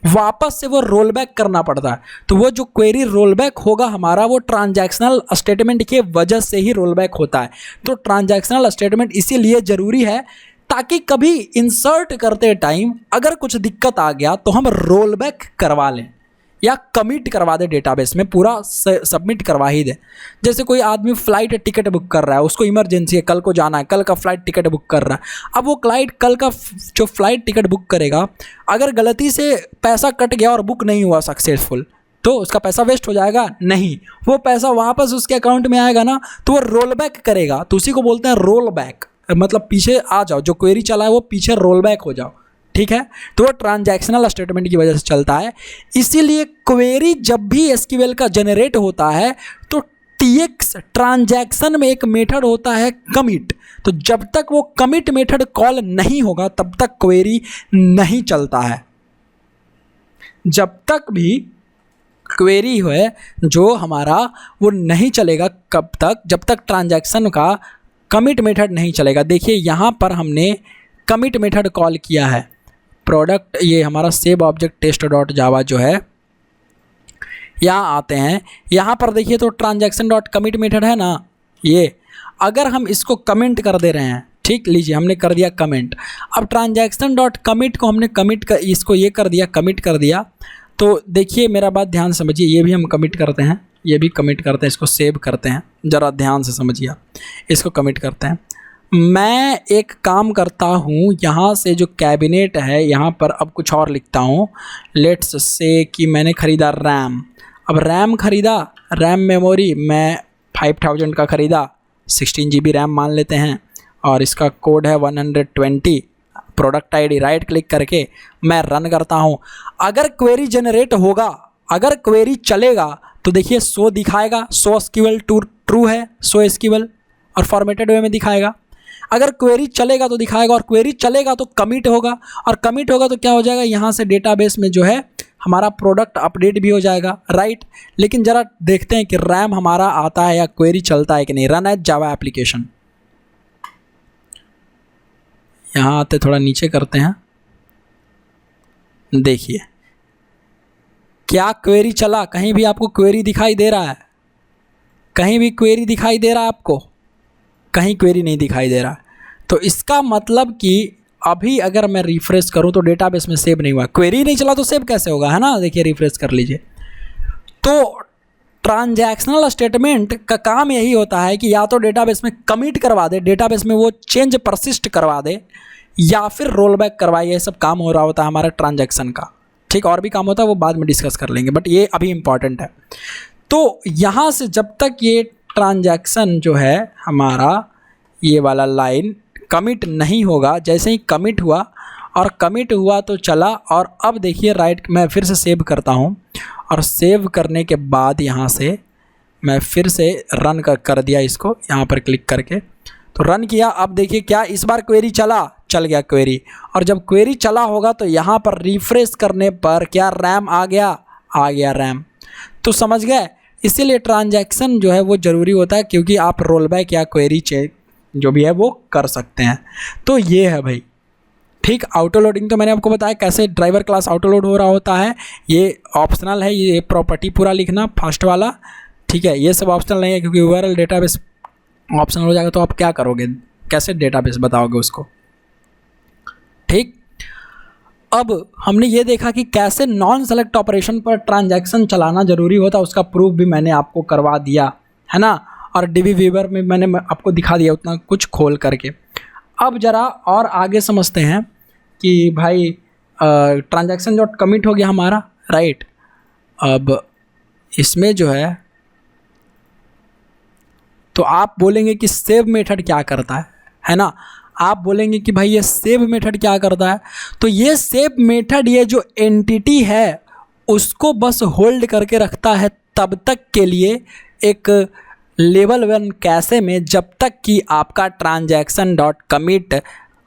वापस से वो रोल बैक करना पड़ता है। तो वो जो क्वेरी रोल बैक होगा हमारा, वो ट्रांजैक्शनल स्टेटमेंट के वजह से ही रोल बैक होता है। तो ट्रांजैक्शनल स्टेटमेंट इसीलिए ज़रूरी है ताकि कभी इंसर्ट करते टाइम अगर कुछ दिक्कत आ गया तो हम रोल बैक करवा लें या कमिट करवा दे, डेटाबेस में पूरा सबमिट करवा ही दे। जैसे कोई आदमी फ़्लाइट टिकट बुक कर रहा है, उसको इमरजेंसी है, कल को जाना है, कल का फ़्लाइट टिकट बुक कर रहा है। अब वो कल का जो फ़्लाइट टिकट बुक करेगा, अगर गलती से पैसा कट गया और बुक नहीं हुआ सक्सेसफुल, तो उसका पैसा वेस्ट हो जाएगा? नहीं, वो पैसा वापस उसके अकाउंट में आएगा ना, तो वो रोल बैक करेगा। तो उसी को बोलते हैं रोल बैक, मतलब पीछे आ जाओ, जो क्वेरी चला है वो पीछे रोल बैक हो जाओ, ठीक है। तो वो ट्रांजैक्शनल स्टेटमेंट की वजह से चलता है। इसीलिए क्वेरी जब भी SQL का जनरेट होता है तो TX ट्रांजैक्शन में एक मेथड होता है कमिट। तो जब तक वो कमिट मेथड कॉल नहीं होगा तब तक क्वेरी नहीं चलता है। जब तक भी क्वेरी है जो हमारा वो नहीं चलेगा, कब तक? जब तक ट्रांजैक्शन का कमिट मेथड नहीं चलेगा। देखिए यहाँ पर हमने कमिट मेथड कॉल किया है, प्रोडक्ट, ये हमारा save object test dot Java जो है, यहाँ आते हैं, यहाँ पर देखिए तो ट्रांजैक्शन डॉट कमिट मेथड है ना, ये अगर हम इसको कमेंट कर दे रहे हैं, ठीक, लीजिए हमने कर दिया कमेंट। अब ट्रांजैक्शन डॉट कमिट को हमने इसको ये कर दिया, कमिट कर दिया। तो देखिए मेरा बात ध्यान समझिए, ये भी हम कमिट करते हैं, ये भी कमिट करते हैं, इसको सेव करते हैं, ज़रा ध्यान से समझिए, इसको कमिट करते हैं। मैं एक काम करता हूँ, यहाँ से जो कैबिनेट है यहाँ पर अब कुछ और लिखता हूँ। लेट्स से कि मैंने ख़रीदा रैम। अब रैम ख़रीदा, रैम मेमोरी मैं 5000 का ख़रीदा, 16 GB रैम मान लेते हैं, और इसका कोड है 120। प्रोडक्ट आईडी राइट क्लिक करके मैं रन करता हूँ। अगर क्वेरी जनरेट होगा, अगर क्वेरी चलेगा तो देखिए शो दिखाएगा, शो एसक्यूएल ट्रू है, शो एसक्यूएल और फॉर्मेटेड वे में दिखाएगा। अगर क्वेरी चलेगा तो दिखाएगा, और क्वेरी चलेगा तो कमिट होगा, और कमिट होगा तो क्या हो जाएगा, यहाँ से डेटाबेस में जो है हमारा प्रोडक्ट अपडेट भी हो जाएगा, राइट। लेकिन ज़रा देखते हैं कि रैम हमारा आता है या क्वेरी चलता है कि नहीं। रन एज जावा एप्लीकेशन, यहाँ आते थोड़ा नीचे करते हैं, देखिए क्या क्वेरी चला, कहीं भी आपको क्वेरी दिखाई दे रहा है, कहीं भी क्वेरी दिखाई दे रहा है आपको, कहीं क्वेरी नहीं दिखाई दे रहा। तो इसका मतलब कि अभी अगर मैं रिफ़्रेश करूं तो डेटाबेस में सेव नहीं हुआ। क्वेरी नहीं चला तो सेव कैसे होगा, है ना। देखिए रिफ़्रेश कर लीजिए। तो ट्रांजैक्शनल स्टेटमेंट का काम यही होता है कि या तो डेटाबेस में कमिट करवा दे, डेटाबेस में वो चेंज परसिस्ट करवा दे, या फिर रोल बैक करवाए। ये सब काम हो रहा होता है हमारा ट्रांजैक्शन का, ठीक। और भी काम होता है वो बाद में डिस्कस कर लेंगे, बट ये अभी इम्पॉर्टेंट है। तो यहाँ से जब तक ये ट्रांजैक्शन जो है हमारा, ये वाला लाइन कमिट नहीं होगा, जैसे ही कमिट हुआ और कमिट हुआ तो चला। और अब देखिए राइट, मैं फिर से सेव करता हूँ, और सेव करने के बाद यहाँ से मैं फिर से रन कर दिया इसको, यहाँ पर क्लिक करके तो रन किया। अब देखिए क्या इस बार क्वेरी चल गया क्वेरी। और जब क्वेरी चला होगा तो यहाँ पर रिफ़्रेश करने पर क्या रैम आ गया रैम। तो समझ गए, इसीलिए ट्रांजैक्शन जो है वो ज़रूरी होता है, क्योंकि आप रोल बैक या क्वेरी चेक जो भी है वो कर सकते हैं। तो ये है भाई, ठीक। ऑटो लोडिंग तो मैंने आपको बताया कैसे ड्राइवर क्लास ऑटो लोड हो रहा होता है, ये ऑप्शनल है। ये प्रॉपर्टी पूरा लिखना फर्स्ट वाला, ठीक है। ये सब ऑप्शनल नहीं है, क्योंकि यूआरएल डेटाबेस ऑप्शनल हो जाएगा तो आप क्या करोगे, कैसे डेटाबेस बताओगे उसको, ठीक। अब हमने ये देखा कि कैसे नॉन सेलेक्ट ऑपरेशन पर ट्रांजैक्शन चलाना ज़रूरी होता है, उसका प्रूफ भी मैंने आपको करवा दिया, है ना। और डीबी वीवर में मैंने आपको दिखा दिया उतना कुछ खोल करके। अब ज़रा और आगे समझते हैं कि भाई ट्रांजैक्शन जो कमिट हो गया हमारा, राइट। अब इसमें जो तो आप बोलेंगे कि सेव मेथड क्या करता है ना। आप बोलेंगे कि भाई ये सेव मेथड क्या करता है। तो ये सेव मेथड, ये जो एंटिटी है उसको बस होल्ड करके रखता है तब तक के लिए एक लेवल 1 कैशे में, जब तक कि आपका ट्रांजैक्शन डॉट कमिट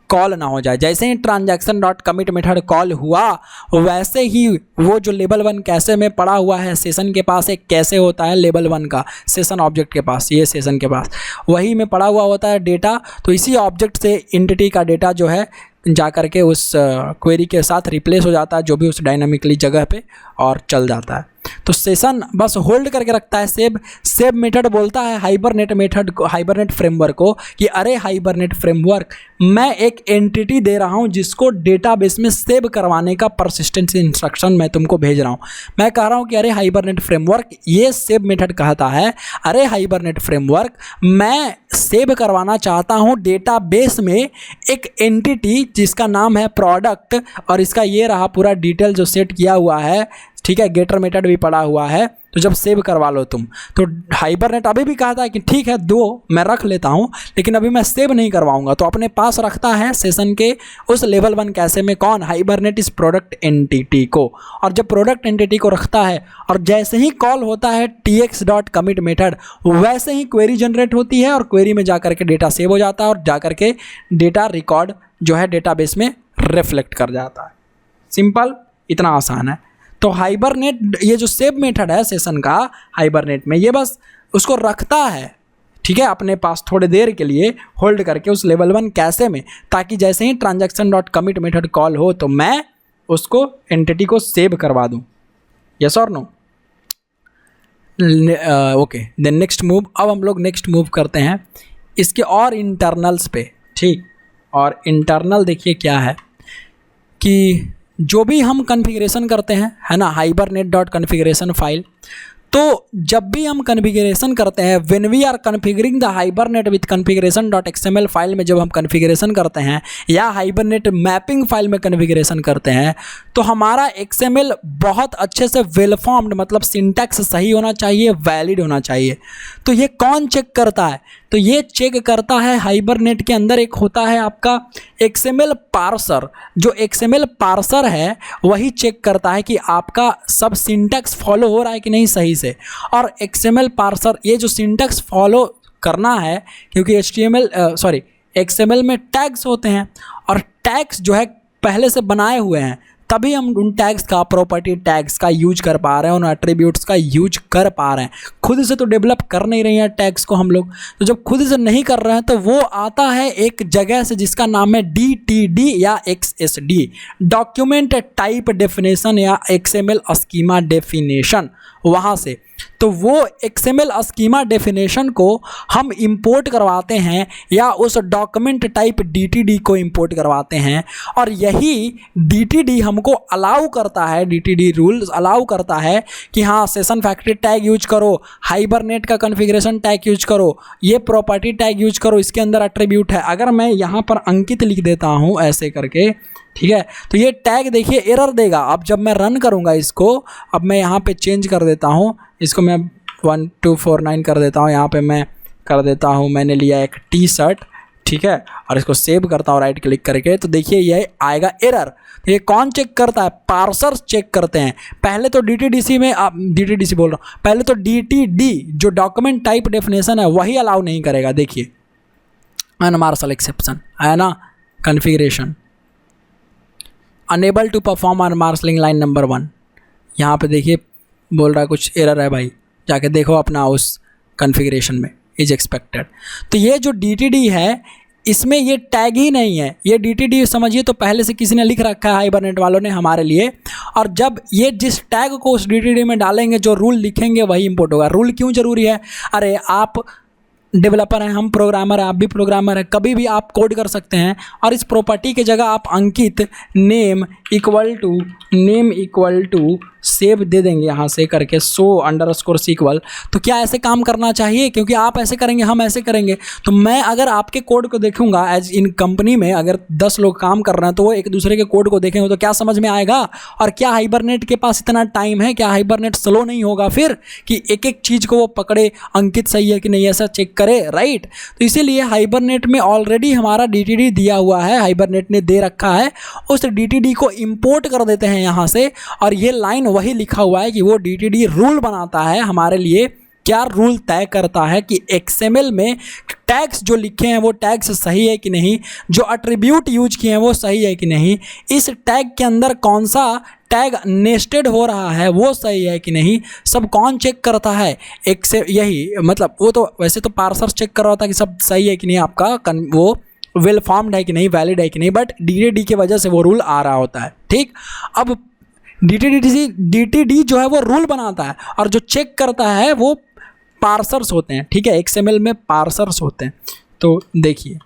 कॉल ना हो जाए। जैसे ही transaction dot commit method call हुआ, वैसे ही वो जो लेवल 1 कैशे में पड़ा हुआ है, सेशन के पास एक कैशे होता है लेवल 1 का, सेशन ऑब्जेक्ट के पास, ये सेशन के पास वही में पड़ा हुआ होता है डेटा। तो इसी ऑब्जेक्ट से एंटिटी का डेटा जो है जा कर के उस क्वेरी के साथ रिप्लेस हो जाता है, जो भी उस डायनामिकली जगह पे, और चल जाता है। तो सेशन बस होल्ड करके रखता है। सेव मेथड बोलता है हाइबरनेट मेथड को, हाइबरनेट फ्रेमवर्क को, कि अरे हाइबरनेट फ्रेमवर्क, मैं एक एंटिटी दे रहा हूं जिसको डेटाबेस में सेव करवाने का परसिस्टेंसी इंस्ट्रक्शन मैं तुमको भेज रहा हूं। मैं कह रहा हूं कि अरे हाइबरनेट फ्रेमवर्क, ये सेव मेथड कहता है, अरे हाइबरनेट फ्रेमवर्क, मैं सेव करवाना चाहता हूं डेटाबेस में एक एंटिटी जिसका नाम है प्रोडक्ट, और इसका ये रहा पूरा डिटेल जो सेट किया हुआ है, ठीक है। गेटर मेथड भी पड़ा हुआ है, तो जब सेव करवा लो तुम। तो हाइबरनेट अभी भी कहता है कि ठीक है दो, मैं रख लेता हूँ, लेकिन अभी मैं सेव नहीं करवाऊंगा। तो अपने पास रखता है सेशन के उस लेवल 1 कैशे में, कौन, हाइबरनेट इस प्रोडक्ट एंटिटी को। और जब प्रोडक्ट एंटिटी को रखता है, और जैसे ही कॉल होता है tx.commit मेथड, वैसे ही क्वेरी जनरेट होती है, और क्वेरी में जाकर के डेटा सेव हो जाता है, और जाकर के डेटा रिकॉर्ड जो है डेटाबेस में रिफ्लेक्ट कर जाता है। सिंपल, इतना आसान है। तो हाइबरनेट, ये जो सेव मेथड है सेशन का हाइबरनेट में, ये बस उसको रखता है, ठीक है, अपने पास थोड़ी देर के लिए होल्ड करके उस लेवल 1 कैशे में, ताकि जैसे ही transaction dot commit method call हो तो मैं उसको एंटिटी को सेव करवा दूं। यस और no? Okay, then next move. अब हम लोग नेक्स्ट मूव करते हैं इसके और इंटरनल्स पे, ठीक। और इंटरनल देखिए क्या है कि जो भी हम कॉन्फ़िगरेशन करते हैं, है ना, हाइबरनेट डॉट कॉन्फ़िगरेशन फाइल, तो जब भी हम कॉन्फ़िगरेशन करते हैं, when we are configuring the Hibernate with configuration.xml file में जब हम कॉन्फ़िगरेशन करते हैं या हाइबरनेट मैपिंग फाइल में कॉन्फ़िगरेशन करते हैं, तो हमारा XML बहुत अच्छे से वेल फॉर्म्ड, मतलब सिंटैक्स सही होना चाहिए, वैलिड होना चाहिए। तो ये कौन चेक करता है? तो ये चेक करता है हाइबरनेट के अंदर एक होता है आपका XML पार्सर। जो XML पार्सर है वही चेक करता है कि आपका सब सिंटैक्स फॉलो हो रहा है कि नहीं सही से। और XML पार्सर ये जो सिंटैक्स फॉलो करना है, क्योंकि XML में टैग्स होते हैं और टैग्स जो है पहले से बनाए हुए हैं, तभी हम उन टैग्स का, प्रॉपर्टी टैग्स का यूज कर पा रहे हैं, उन एट्रीब्यूट्स का यूज कर पा रहे हैं। खुद से तो डेवलप कर नहीं रहे हैं टैग्स को हम लोग। तो जब खुद से नहीं कर रहे हैं तो वो आता है एक जगह से जिसका नाम है DTD या XSD, डॉक्यूमेंट टाइप डेफिनेशन या XML स्कीमा डेफिनेशन, वहाँ से। तो वो XML स्कीमा डेफिनेशन को हम इंपोर्ट करवाते हैं या उस डॉक्यूमेंट टाइप DTD को इंपोर्ट करवाते हैं, और यही DTD हमको अलाउ करता है, DTD रूल्स अलाउ करता है कि हाँ सेशन फैक्ट्री टैग यूज करो, हाइबरनेट का कॉन्फ़िगरेशन टैग यूज करो, ये प्रॉपर्टी टैग यूज करो, इसके अंदर एट्रीब्यूट है। अगर मैं यहाँ पर अंकित लिख देता हूँ ऐसे करके, ठीक है, तो ये टैग देखिए एरर देगा। अब जब मैं रन करूँगा इसको, अब मैं यहाँ पे चेंज कर देता हूँ, इसको मैं 1249 कर देता हूँ, यहाँ पे मैं कर देता हूँ, मैंने लिया एक T-शर्ट, ठीक है, और इसको सेव करता हूँ राइट क्लिक करके, तो देखिए ये आएगा एरर। तो ये कौन चेक करता है? पार्सर्स चेक करते हैं। पहले तो DTDC में, DTDC बोल रहा हूँ, पहले तो DTD जो डॉक्यूमेंट टाइप डेफिनेशन है वही अलाउ नहीं करेगा। देखिए अनमार्शल एक्सेप्शन है ना, configuration unable to perform unmarshalling line number 1, यहाँ पे देखिए बोल रहा है कुछ एरर है भाई, जाके देखो अपना उस कॉन्फ़िगरेशन में, इज एक्सपेक्टेड। तो ये जो DTD है इसमें ये टैग ही नहीं है। ये DTD समझिए तो पहले से किसी ने लिख रखा है हाइबरनेट वालों ने हमारे लिए, और जब ये जिस टैग को उस DTD में डालेंगे, जो रूल लिखेंगे वही इंपोर्ट होगा। रूल क्यों ज़रूरी है? अरे आप डेवलपर हैं, हम प्रोग्रामर हैं, आप भी प्रोग्रामर हैं, कभी भी आप कोड कर सकते हैं, और इस प्रॉपर्टी की जगह आप अंकित नेम इक्वल टू सेव दे देंगे यहाँ से करके show_SQL। तो क्या ऐसे काम करना चाहिए? क्योंकि आप ऐसे करेंगे, हम ऐसे करेंगे, तो मैं अगर आपके कोड को देखूंगा एज इन कंपनी में, अगर 10 लोग काम कर रहे हैं तो वो एक दूसरे के कोड को देखेंगे तो क्या समझ में आएगा? और क्या हाइबरनेट के पास इतना टाइम है? क्या हाइबरनेट स्लो नहीं होगा फिर कि एक एक चीज़ को वो पकड़े, अंकित सही है कि नहीं ऐसा चेक करे, राइट? तो इसीलिए हाइबरनेट में ऑलरेडी हमारा DTD दिया हुआ है, हाइबरनेट ने दे रखा है, उस DTD को इंपोर्ट कर देते हैं यहाँ से, और ये लाइन वही लिखा हुआ है कि वो DTD रूल बनाता है हमारे लिए। क्या रूल तय करता है कि XML में टैग्स जो लिखे हैं वो टैग्स सही है कि नहीं, जो एट्रीब्यूट यूज किए हैं वो सही है कि नहीं, इस टैग के अंदर कौन सा टैग नेस्टेड हो रहा है वो सही है कि नहीं, सब कौन चेक करता है? यही मतलब वो तो वैसे तो पार्सर चेक कर रहा था कि सब सही है कि नहीं, आपका वो वेल फॉर्म्ड है कि नहीं, वैलिड है कि नहीं, बट DTD की वजह से वो रूल आ रहा होता है। ठीक, अब DTD जो है वो रूल बनाता है और जो चेक करता है वो पार्सर्स होते हैं। ठीक है, XML में पार्सर्स होते हैं। तो देखिए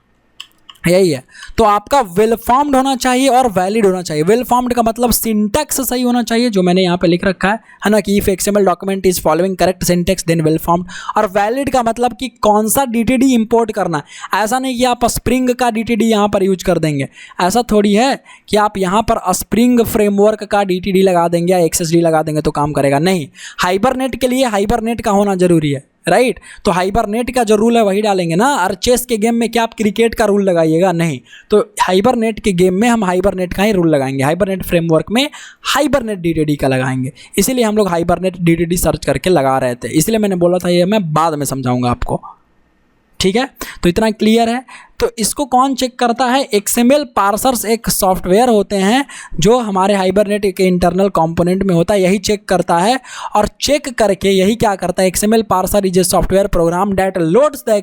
यही है, तो आपका वेल फॉर्म्ड होना चाहिए और वैलिड होना चाहिए। वेल फॉर्म्ड का मतलब सिंटैक्स सही होना चाहिए, जो मैंने यहाँ पे लिख रखा है ना, कि if XML document is following correct syntax then well formed. और वैलिड का मतलब कि कौन सा DTD इंपोर्ट करना है। ऐसा नहीं कि आप स्प्रिंग का DTD यहाँ पर यूज कर देंगे, ऐसा थोड़ी है कि आप यहाँ पर स्प्रिंग फ्रेमवर्क का DTD लगा देंगे या XSD लगा देंगे तो काम करेगा, नहीं। हाइबरनेट के लिए हाइबरनेट का होना जरूरी है, राइट? तो हाइबरनेट का जो रूल है वही डालेंगे ना। और चेस के गेम में क्या आप क्रिकेट का रूल लगाइएगा? नहीं। तो हाइबरनेट के गेम में हम हाइबरनेट का ही रूल लगाएंगे, हाइबरनेट फ्रेमवर्क में हाइबरनेट DTD का लगाएंगे। इसीलिए हम लोग हाइबरनेट DTD सर्च करके लगा रहे थे, इसलिए मैंने बोला था ये मैं बाद में समझाऊंगा आपको। ठीक है, तो इतना क्लियर है। तो इसको कौन चेक करता है? XML पार्सर्स एक सॉफ्टवेयर होते हैं जो हमारे हाइबरनेट के इंटरनल कंपोनेंट में होता है, यही चेक करता है। और चेक करके यही क्या करता है, XML parser is a software program that loads the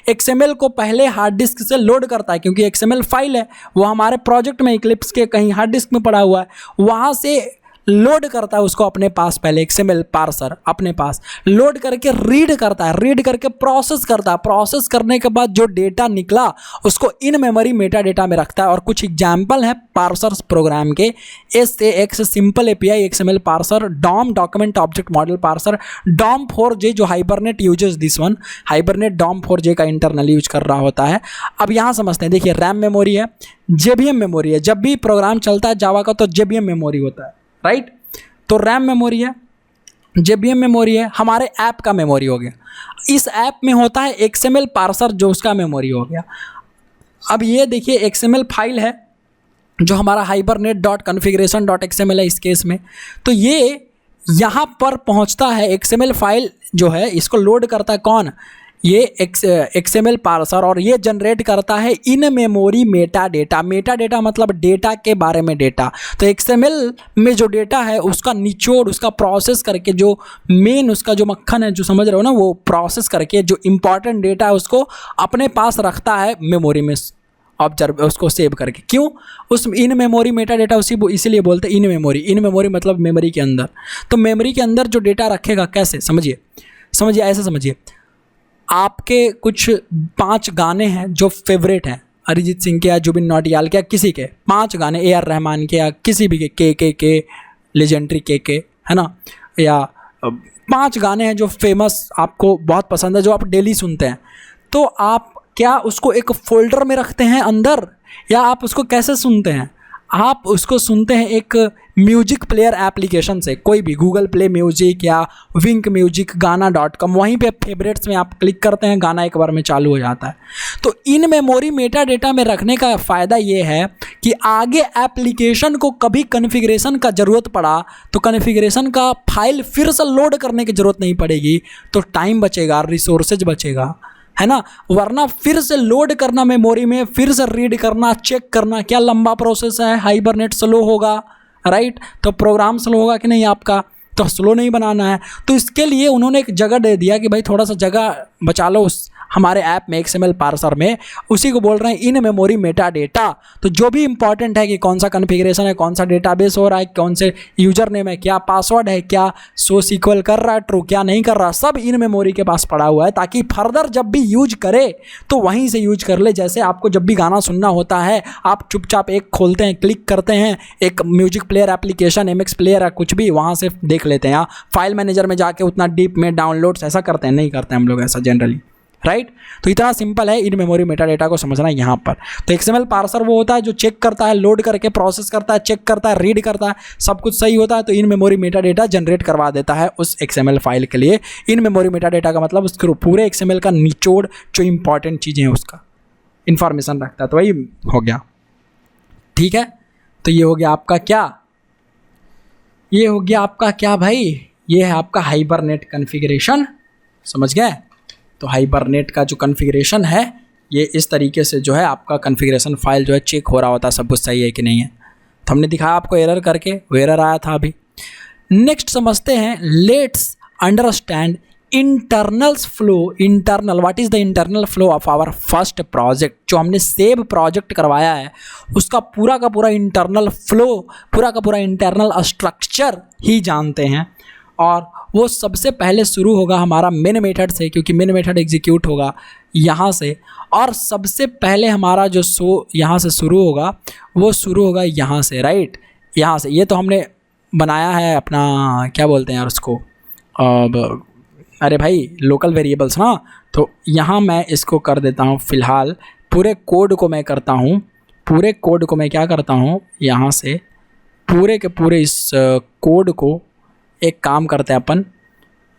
XML को पहले हार्ड डिस्क से लोड करता है, क्योंकि XML फाइल है वो हमारे प्रोजेक्ट में इक्लिप्स के कहीं हार्ड डिस्क में पड़ा हुआ है, वहाँ से लोड करता है उसको अपने पास, पहले XML पार्सर अपने पास लोड करके रीड करता है, रीड करके प्रोसेस करता है, प्रोसेस करने के बाद जो डेटा निकला उसको इन मेमोरी मेटा डेटा में रखता है। और कुछ एग्जाम्पल है पार्सर्स प्रोग्राम के, SAX simple API XML parser, DOM document object model parser, DOM4J जो hibernate uses this one, hibernate DOM4J का इंटरनल यूज कर रहा होता है। अब यहाँ समझते हैं, देखिए रैम मेमोरी है, JVM मेमोरी है, जब भी प्रोग्राम चलता है जावा का तो JVM मेमोरी होता है, राइट। तो रैम मेमोरी है, JVM मेमोरी है, हमारे ऐप का मेमोरी हो गया। इस ऐप में होता है XML पार्सर जो उसका मेमोरी हो गया। अब ये देखिए XML फाइल है जो हमारा hibernate.configuration.xml है इस केस में, तो ये यहाँ पर पहुँचता है XML फाइल जो है, इसको लोड करता है कौन, ये XML पार्सर, और ये जनरेट करता है in memory meta data. Meta data मतलब डेटा के बारे में डेटा। तो XML में जो डेटा है उसका निचोड़, उसका प्रोसेस करके जो मेन उसका जो मक्खन है, जो समझ रहे हो ना, वो प्रोसेस करके जो इम्पॉर्टेंट डेटा है उसको अपने पास रखता है मेमोरी में, ऑब्जर्व उसको सेव करके। क्यों, उस इन मेमोरी मेटा डेटा इसीलिए बोलते हैं इन मेमोरी। इन मेमोरी मतलब मेमोरी के अंदर। तो मेमोरी के अंदर जो डेटा रखेगा कैसे, समझिए ऐसे समझिए, आपके कुछ 5 गाने हैं जो फेवरेट हैं, अरिजीत सिंह के या जुबिन नौटियाल के या किसी के 5 गाने, AR रहमान के या किसी भी के लेजेंडरी के है ना, या 5 गाने हैं जो फेमस आपको बहुत पसंद है, जो आप डेली सुनते हैं। तो आप क्या उसको एक फोल्डर में रखते हैं अंदर, या आप उसको कैसे सुनते हैं, आप उसको सुनते हैं एक म्यूजिक प्लेयर एप्लीकेशन से, कोई भी गूगल प्ले म्यूजिक या विंक म्यूजिक, गाना.com, वहीं पे फेवरेट्स में आप क्लिक करते हैं, गाना एक बार में चालू हो जाता है। तो इन मेमोरी मेटा डेटा में रखने का फ़ायदा ये है कि आगे एप्लीकेशन को कभी कॉन्फ़िगरेशन का ज़रूरत पड़ा तो कॉन्फ़िगरेशन का फाइल फिर से लोड करने की ज़रूरत नहीं पड़ेगी, तो टाइम बचेगा, रिसोर्सेज बचेगा, है ना। वरना फिर से लोड करना मेमोरी में, फिर से रीड करना, चेक करना, क्या लंबा प्रोसेस है, हाइबरनेट स्लो होगा, राइट। तो प्रोग्राम स्लो होगा कि नहीं आपका, तो स्लो नहीं बनाना है। तो इसके लिए उन्होंने एक जगह दे दिया कि भाई थोड़ा सा जगह बचा लो उस हमारे ऐप में, XML पार्सर में, उसी को बोल रहे हैं इन मेमोरी मेटा डेटा। तो जो भी इंपॉर्टेंट है कि कौन सा कॉन्फ़िगरेशन है, कौन सा डेटाबेस हो रहा है, कौन से यूजर नेम है, क्या पासवर्ड है, क्या सो सीक्वल कर रहा है, ट्रू क्या नहीं कर रहा, सब इन मेमोरी के पास पड़ा हुआ है, ताकि फर्दर जब भी यूज करे तो वहीं से यूज कर ले। जैसे आपको जब भी गाना सुनना होता है, आप चुपचाप एक खोलते हैं, क्लिक करते हैं, एक music player application, MX player है, कुछ भी वहाँ से देख लेते हैं। फाइल मैनेजर में जाके उतना डीप में डाउनलोड्स ऐसा करते हैं, नहीं करते हम लोग ऐसा जनरली, राइट। तो इतना सिंपल है इन मेमोरी मेटा डेटा को समझना यहाँ पर। तो XML पार्सर वो होता है जो चेक करता है, लोड करके प्रोसेस करता है, चेक करता है, रीड करता है, सब कुछ सही होता है तो in memory meta data generate करवा देता है उस XML फाइल के लिए। इन मेमोरी मेटा डेटा का मतलब उसके पूरे XML का निचोड़, जो इंपॉर्टेंट चीज़ें हैं उसका इंफॉर्मेशन रखता है। तो वही हो गया, ठीक है। तो ये हो गया आपका क्या, ये हो गया आपका क्या भाई, ये है आपका हाइबरनेट कॉन्फ़िगरेशन, समझ गए। तो हाइबरनेट का जो कॉन्फ़िगरेशन है ये इस तरीके से जो है आपका कॉन्फ़िगरेशन फाइल जो है चेक हो रहा होता है सब कुछ सही है कि नहीं है। तो हमने दिखाया आपको एरर करके, वो एरर आया था अभी। नेक्स्ट समझते हैं, let's understand internals flow. Internal, what is the internal flow of our first project. जो हमने सेव प्रोजेक्ट करवाया है उसका पूरा का पूरा इंटरनल फ्लो, पूरा का पूरा इंटरनल स्ट्रक्चर ही जानते हैं। और वो सबसे पहले शुरू होगा हमारा मेन मेथड से, क्योंकि मेन मेथड एग्जीक्यूट होगा यहाँ से, और सबसे पहले हमारा जो यहाँ से शुरू होगा वो शुरू होगा यहाँ से, राइट, यहाँ से। ये तो हमने बनाया है अपना, क्या बोलते हैं यार उसको, अरे भाई लोकल वेरिएबल्स ना। तो यहाँ मैं इसको कर देता हूँ फ़िलहाल, पूरे कोड को मैं करता हूँ, पूरे कोड को मैं क्या करता हूँ, यहाँ से पूरे के पूरे इस कोड को एक काम करते हैं अपन,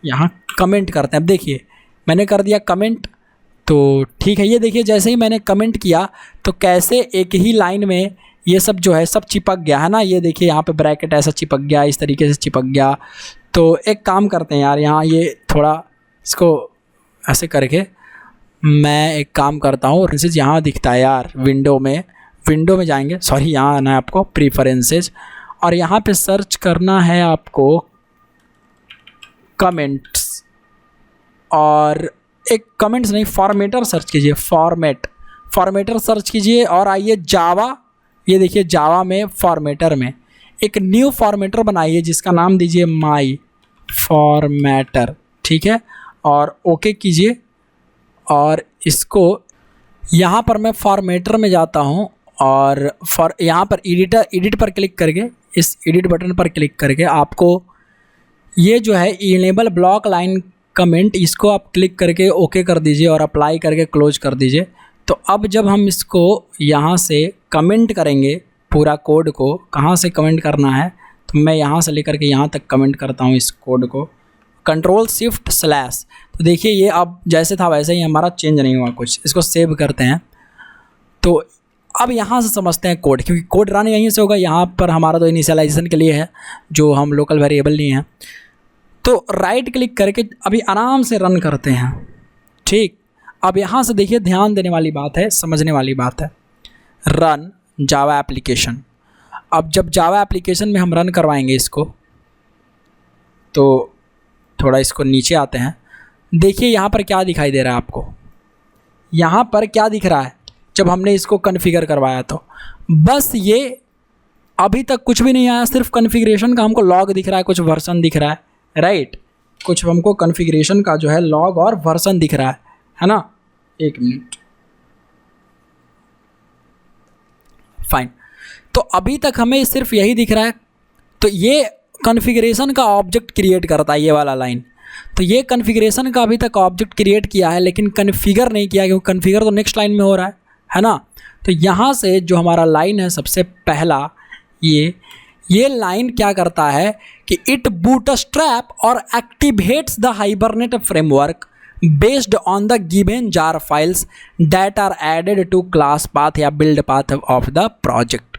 यहाँ कमेंट करते हैं। अब देखिए मैंने कर दिया कमेंट, तो ठीक है। ये देखिए जैसे ही मैंने कमेंट किया तो कैसे एक ही लाइन में ये सब जो है सब चिपक गया है ना। ये देखिए यहाँ पे ब्रैकेट ऐसा चिपक गया, इस तरीके से चिपक गया। तो एक काम करते हैं यार, यहाँ ये थोड़ा इसको ऐसे करके मैं एक काम करता हूँ, प्रेफरेंसेस यहाँ दिखता है यार विंडो में जाएंगे, सॉरी यहाँ आना है आपको प्रीफरेंसेस, और यहाँ पे सर्च करना है आपको कमेंट्स, और एक कमेंट्स नहीं फॉर्मेटर सर्च कीजिए, फॉर्मेटर सर्च कीजिए और आइए जावा, ये देखिए जावा में फॉर्मेटर में एक न्यू फॉर्मेटर बनाइए जिसका नाम दीजिए माई फॉर्मेटर, ठीक है, और ओके कीजिए। और इसको यहाँ पर मैं फॉर्मेटर में जाता हूँ और यहाँ पर एडिट पर क्लिक करके, इस एडिट बटन पर क्लिक करके आपको ये जो है इनेबल ब्लॉक लाइन कमेंट, इसको आप क्लिक करके ओके कर दीजिए और अप्लाई करके क्लोज कर दीजिए। तो अब जब हम इसको यहाँ से कमेंट करेंगे पूरा कोड को, कहाँ से कमेंट करना है, तो मैं यहाँ से लेकर के यहाँ तक कमेंट करता हूँ इस कोड को, Ctrl+Shift/। तो देखिए ये अब जैसे था वैसे ही हमारा, चेंज नहीं हुआ कुछ। इसको सेव करते हैं। तो अब यहाँ से समझते हैं कोड, क्योंकि कोड रन यहीं से होगा। यहाँ पर हमारा तो इनिशियलाइजेशन के लिए है, जो हम लोकल वेरिएबल नहीं है। तो राइट क्लिक करके अभी आराम से रन करते हैं, ठीक। अब यहाँ से देखिए ध्यान देने वाली बात है, समझने वाली बात है, रन जावा एप्लीकेशन। अब जब जावा एप्लीकेशन में हम रन करवाएंगे इसको, तो थोड़ा इसको नीचे आते हैं। देखिए यहाँ पर क्या दिखाई दे रहा है आपको, यहाँ पर क्या दिख रहा है जब हमने इसको कॉन्फ़िगर करवाया, तो बस ये अभी तक कुछ भी नहीं आया, सिर्फ कॉन्फ़िगरेशन का हमको लॉग दिख रहा है, कुछ वर्जन दिख रहा है, राइट। कुछ हमको कॉन्फ़िगरेशन का जो है लॉग और वर्जन दिख रहा है ना। एक मिनट, फाइन। तो अभी तक हमें सिर्फ यही दिख रहा है। तो ये कॉन्फ़िगरेशन का ऑब्जेक्ट क्रिएट करता है ये वाला लाइन। तो ये कॉन्फ़िगरेशन का अभी तक ऑब्जेक्ट क्रिएट किया है, लेकिन कॉन्फ़िगर नहीं किया, क्योंकि कॉन्फ़िगर तो नेक्स्ट लाइन में हो रहा है ना। तो यहाँ से जो हमारा लाइन है सबसे पहला, ये लाइन क्या करता है कि इट बूटस्ट्रैप और activates the Hibernate framework based on the given jar files that are added to class path या build path of the project.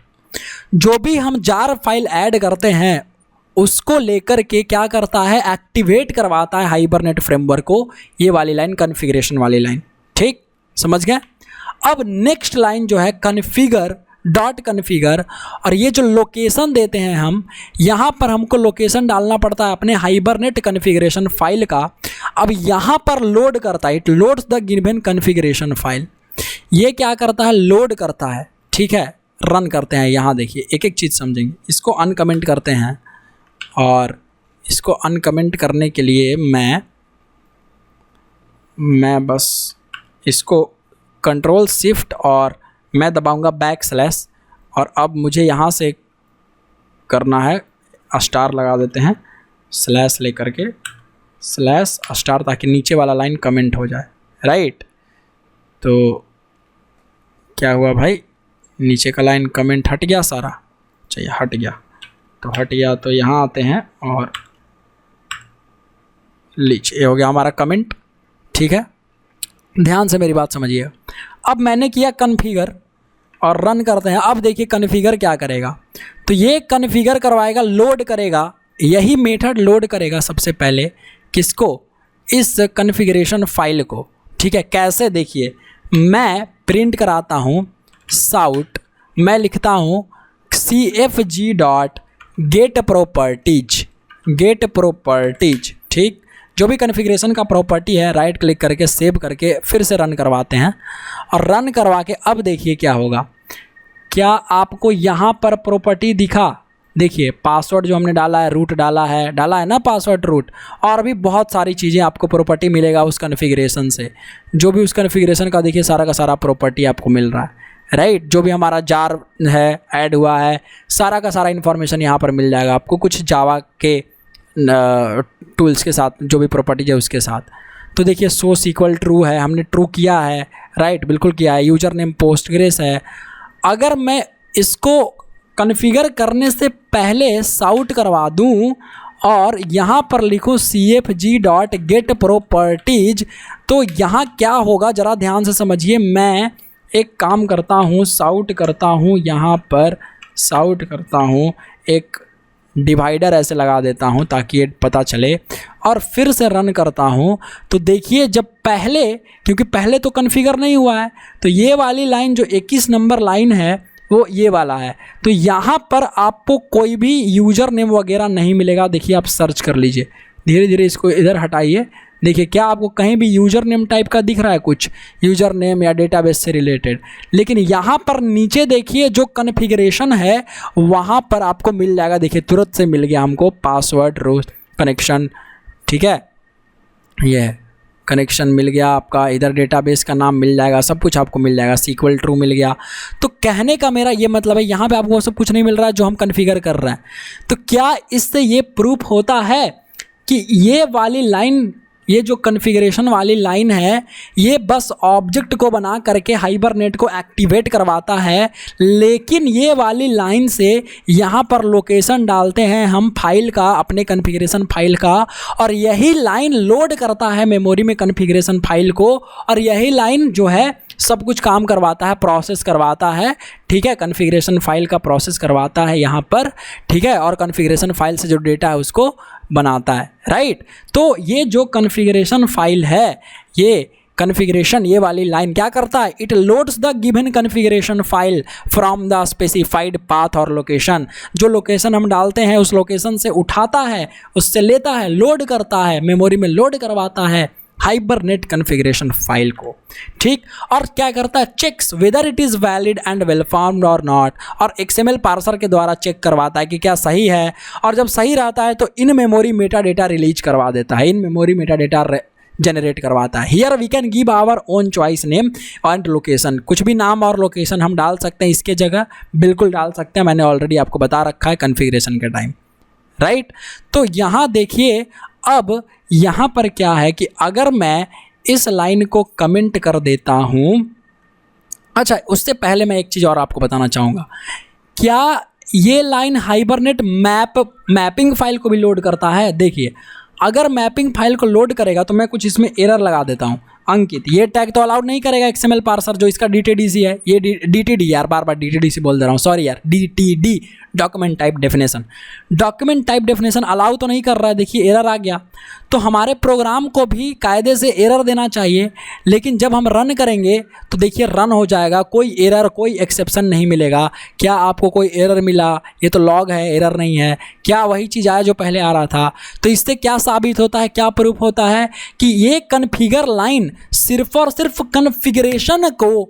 जो भी हम जार फाइल ऐड करते हैं उसको लेकर के क्या करता है, एक्टिवेट करवाता है हाइबरनेट फ्रेमवर्क को, ये वाली लाइन कॉन्फ़िगरेशन वाली लाइन, ठीक, समझ गए। अब नेक्स्ट लाइन जो है कॉन्फ़िगर, और ये जो लोकेशन देते हैं हम, यहाँ पर हमको लोकेशन डालना पड़ता है अपने हाइबरनेट कॉन्फ़िगरेशन फाइल का। अब यहाँ पर लोड करता है, it loads the given configuration file. ये क्या करता है, लोड करता है, ठीक है। रन करते हैं, यहाँ देखिए एक एक चीज़ समझेंगे। इसको अनकमेंट करते हैं, और इसको अनकमेंट करने के लिए मैं बस इसको Ctrl+Shift और मैं दबाऊंगा \, और अब मुझे यहाँ से करना है स्टार लगा देते हैं, स्लैश लेकर के /, ताकि नीचे वाला लाइन कमेंट हो जाए, राइट। तो क्या हुआ भाई, नीचे का लाइन कमेंट हट गया सारा, चाहिए हट गया, तो हट गया। तो यहाँ आते हैं और लीजिए, ये हो गया हमारा कमेंट, ठीक है। ध्यान से मेरी बात समझिए। अब मैंने किया कॉन्फ़िगर और रन करते हैं। अब देखिए कॉन्फ़िगर क्या करेगा, तो ये कॉन्फ़िगर करवाएगा, लोड करेगा, यही मेथड लोड करेगा सबसे पहले किसको, इस कॉन्फ़िगरेशन फाइल को, ठीक है। कैसे, देखिए मैं प्रिंट कराता हूँ साउट, मैं लिखता हूँ cfg.get properties, ठीक। जो भी कॉन्फ़िगरेशन का प्रॉपर्टी है, राइट क्लिक करके सेव करके फिर से रन करवाते हैं, और रन करवा के अब देखिए क्या होगा। क्या आपको यहाँ पर प्रॉपर्टी दिखा, देखिए पासवर्ड जो हमने डाला है, रूट डाला है ना, पासवर्ड रूट, और भी बहुत सारी चीज़ें आपको प्रॉपर्टी मिलेगा उस कॉन्फ़िगरेशन से। जो भी उस कॉन्फ़िगरेशन का देखिए सारा का सारा प्रॉपर्टी आपको मिल रहा है, राइट। जो भी हमारा जार है ऐड हुआ है, सारा का सारा इन्फॉर्मेशन यहाँ पर मिल जाएगा आपको, कुछ जावा के टूल्स के साथ, जो भी प्रॉपर्टीज है उसके साथ। तो देखिए सोर्स इक्वल ट्रू है, हमने ट्रू किया है, राइट, बिल्कुल किया है। यूजर नेम पोस्टग्रेस है। अगर मैं इसको कॉन्फ़िगर करने से पहले साउट करवा दूं और यहाँ पर लिखूँ cfg.get properties, तो यहाँ क्या होगा ज़रा ध्यान से समझिए। मैं एक काम करता हूँ, साउट करता हूँ, यहाँ पर साउट करता हूँ, एक डिवाइडर ऐसे लगा देता हूँ ताकि ये पता चले, और फिर से रन करता हूँ। तो देखिए जब पहले, क्योंकि पहले तो कॉन्फ़िगर नहीं हुआ है, तो ये वाली लाइन जो 21 नंबर लाइन है वो ये वाला है। तो यहाँ पर आपको कोई भी यूज़र नेम वगैरह नहीं मिलेगा। देखिए आप सर्च कर लीजिए, धीरे धीरे इसको इधर हटाइए, देखिए क्या आपको कहीं भी यूज़र नेम टाइप का दिख रहा है, कुछ यूज़र नेम या डेटाबेस से रिलेटेड, लेकिन यहाँ पर नीचे देखिए जो कॉन्फ़िगरेशन है वहाँ पर आपको मिल जाएगा। देखिए तुरंत से मिल गया हमको पासवर्ड, रोज कनेक्शन, ठीक है, ये कनेक्शन मिल गया आपका, इधर डेटाबेस का नाम मिल जाएगा, सब कुछ आपको मिल जाएगा, सीक्वल ट्रू मिल गया। तो कहने का मेरा ये मतलब है यहाँ पे आपको सब कुछ नहीं मिल रहा है जो हम कॉन्फ़िगर कर रहे हैं। तो क्या इससे ये प्रूफ होता है कि ये वाली लाइन, ये जो कॉन्फ़िगरेशन वाली लाइन है, ये बस ऑब्जेक्ट को बना करके हाइबरनेट को एक्टिवेट करवाता है, लेकिन ये वाली लाइन से यहाँ पर लोकेशन डालते हैं हम फाइल का, अपने कॉन्फ़िगरेशन फाइल का, और यही लाइन लोड करता है मेमोरी में कॉन्फ़िगरेशन फाइल को, और यही लाइन जो है सब कुछ काम करवाता है, प्रोसेस करवाता है, ठीक है, कॉन्फ़िगरेशन फाइल का प्रोसेस करवाता है यहाँ पर, ठीक है, और कॉन्फ़िगरेशन फाइल से जो डेटा है उसको बनाता है, राइट। तो ये जो कॉन्फ़िगरेशन फाइल है, ये कॉन्फ़िगरेशन, ये वाली लाइन क्या करता है, it loads the given configuration file from the specified path और लोकेशन। जो लोकेशन हम डालते हैं उस लोकेशन से उठाता है, उससे लेता है, लोड करता है, मेमोरी में लोड करवाता है हाइबरनेट कॉन्फ़िगरेशन फाइल को, ठीक। और क्या करता है, checks whether it is valid and well formed और नॉट, और XML पार्सर के द्वारा चेक करवाता है कि क्या सही है, और जब सही रहता है तो in memory meta data release करवा देता है, in memory meta data generate करवाता है। Here we can give our own choice name and location, कुछ भी नाम और लोकेशन हम डाल सकते हैं इसके जगह, बिल्कुल डाल सकते हैं, मैंने ऑलरेडी आपको बता रखा है कॉन्फ़िगरेशन के टाइम, राइट। तो यहाँ देखिए अब यहाँ पर क्या है कि अगर मैं इस लाइन को कमेंट कर देता हूँ, अच्छा उससे पहले मैं एक चीज़ और आपको बताना चाहूँगा, क्या ये लाइन हाइबरनेट मैपिंग फाइल को भी लोड करता है। देखिए अगर मैपिंग फाइल को लोड करेगा तो मैं कुछ इसमें एरर लगा देता हूँ, अंकित ये टैग तो अलाउड नहीं करेगा XML पार्सर, जो इसका DTDC है, ये DTD यार, बार बार DTDC बोल दे रहा हूँ, सॉरी यार, DTD document type definition, document type definition allow तो नहीं कर रहा है। देखिए एरर आ गया, तो हमारे प्रोग्राम को भी कायदे से एरर देना चाहिए, लेकिन जब हम रन करेंगे तो देखिए रन हो जाएगा, कोई एरर, कोई एक्सेप्शन नहीं मिलेगा। क्या आपको कोई एरर मिला, ये तो लॉग है, एरर नहीं है, क्या वही चीज़ आया जो पहले आ रहा था। तो इससे क्या साबित होता है, क्या प्रूफ होता है कि ये कॉन्फ़िगर लाइन सिर्फ और सिर्फ कॉन्फ़िगरेशन को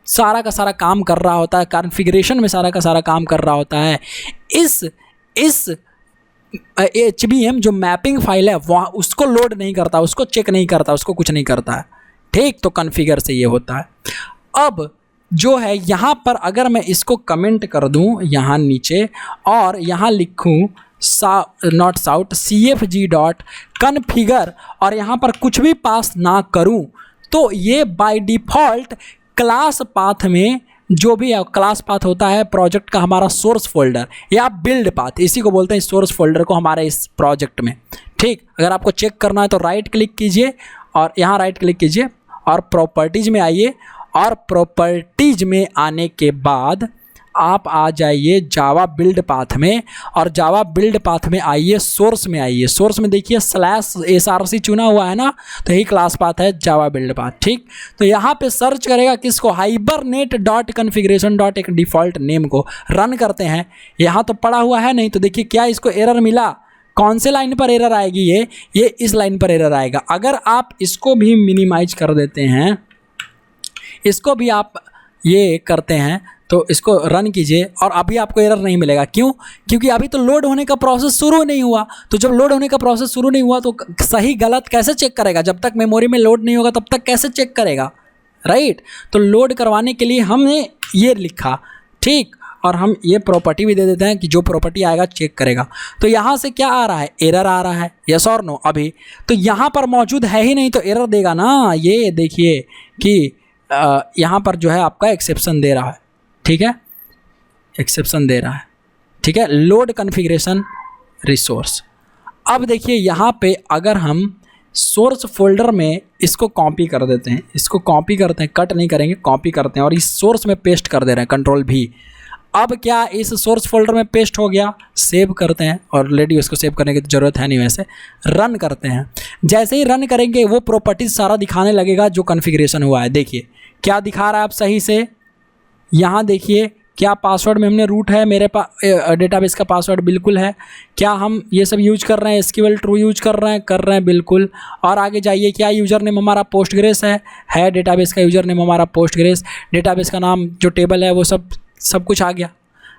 सारा का सारा काम कर रहा होता है, कॉन्फ़िगरेशन में सारा का सारा काम कर रहा होता है। इस HBM जो मैपिंग फाइल है वहाँ उसको लोड नहीं करता, उसको चेक नहीं करता, उसको कुछ नहीं करता है, ठीक। तो कॉन्फ़िगर से ये होता है। अब जो है यहाँ पर अगर मैं इसको कमेंट कर दूँ यहाँ नीचे और यहाँ लिखूँ नॉट साउट cfg.configure और यहाँ पर कुछ भी पास ना करूँ, तो ये बाय डिफ़ॉल्ट क्लास पाथ में जो भी क्लास पाथ होता है प्रोजेक्ट का, हमारा सोर्स फोल्डर या बिल्ड पाथ, इसी को बोलते हैं सोर्स फोल्डर को हमारे इस प्रोजेक्ट में, ठीक। अगर आपको चेक करना है तो राइट क्लिक कीजिए और यहाँ राइट क्लिक कीजिए और प्रॉपर्टीज़ में आइए, और प्रॉपर्टीज़ में आने के बाद आप आ जाइए जावा बिल्ड पाथ में, और जावा बिल्ड पाथ में आइए, सोर्स में आइए, सोर्स में देखिए /src चुना हुआ है ना, तो यही क्लास पाथ है जावा बिल्ड पाथ, ठीक। तो यहाँ पे सर्च करेगा किसको, hibernet.configuration. एक डिफ़ॉल्ट नेम को रन करते हैं। यहाँ तो पड़ा हुआ है नहीं, तो देखिए क्या इसको एरर मिला, कौन से लाइन पर एरर आएगी, ये इस लाइन पर एरर आएगा। अगर आप इसको भी मिनिमाइज कर देते हैं, इसको भी आप ये करते हैं तो इसको रन कीजिए और अभी आपको एरर नहीं मिलेगा। क्यों? क्योंकि अभी तो लोड होने का प्रोसेस शुरू नहीं हुआ। तो जब लोड होने का प्रोसेस शुरू नहीं हुआ तो सही गलत कैसे चेक करेगा? जब तक मेमोरी में लोड नहीं होगा तब तक कैसे चेक करेगा, राइट। तो लोड करवाने के लिए हमने ये लिखा, ठीक, और हम ये प्रॉपर्टी भी दे देते हैं कि जो प्रॉपर्टी आएगा चेक करेगा। तो यहाँ से क्या आ रहा है, एरर आ रहा है, यस और नो। अभी तो यहाँ पर मौजूद है ही नहीं तो एरर देगा ना। ये देखिए कि यहाँ पर जो है आपका एक्सेप्शन दे रहा है, ठीक है, एक्सेप्शन दे रहा है, ठीक है, लोड कॉन्फ़िगरेशन रिसोर्स। अब देखिए यहाँ पे अगर हम सोर्स फोल्डर में इसको कॉपी कर देते हैं, इसको कॉपी करते हैं, कट नहीं करेंगे, कॉपी करते हैं और इस सोर्स में पेस्ट कर दे रहे हैं, Ctrl+V। अब क्या इस सोर्स फोल्डर में पेस्ट हो गया, सेव करते हैं, और ऑलरेडी उसको सेव करने की तो ज़रूरत है नहीं, वैसे रन करते हैं। जैसे ही रन करेंगे वो प्रॉपर्टीज सारा दिखाने लगेगा जो कॉन्फ़िगरेशन हुआ है। देखिए क्या दिखा रहा है आप सही से, यहाँ देखिए क्या पासवर्ड में हमने रूट है, मेरे पास डेटाबेस का पासवर्ड बिल्कुल है। क्या हम ये सब यूज कर रहे हैं, एसक्यूएल ट्रू यूज कर रहे हैं बिल्कुल। और आगे जाइए, क्या यूज़र नेम हमारा पोस्टग्रेस है डेटाबेस का यूज़र नेम हमारा पोस्टग्रेस, डेटाबेस का नाम जो टेबल है वो सब कुछ आ गया,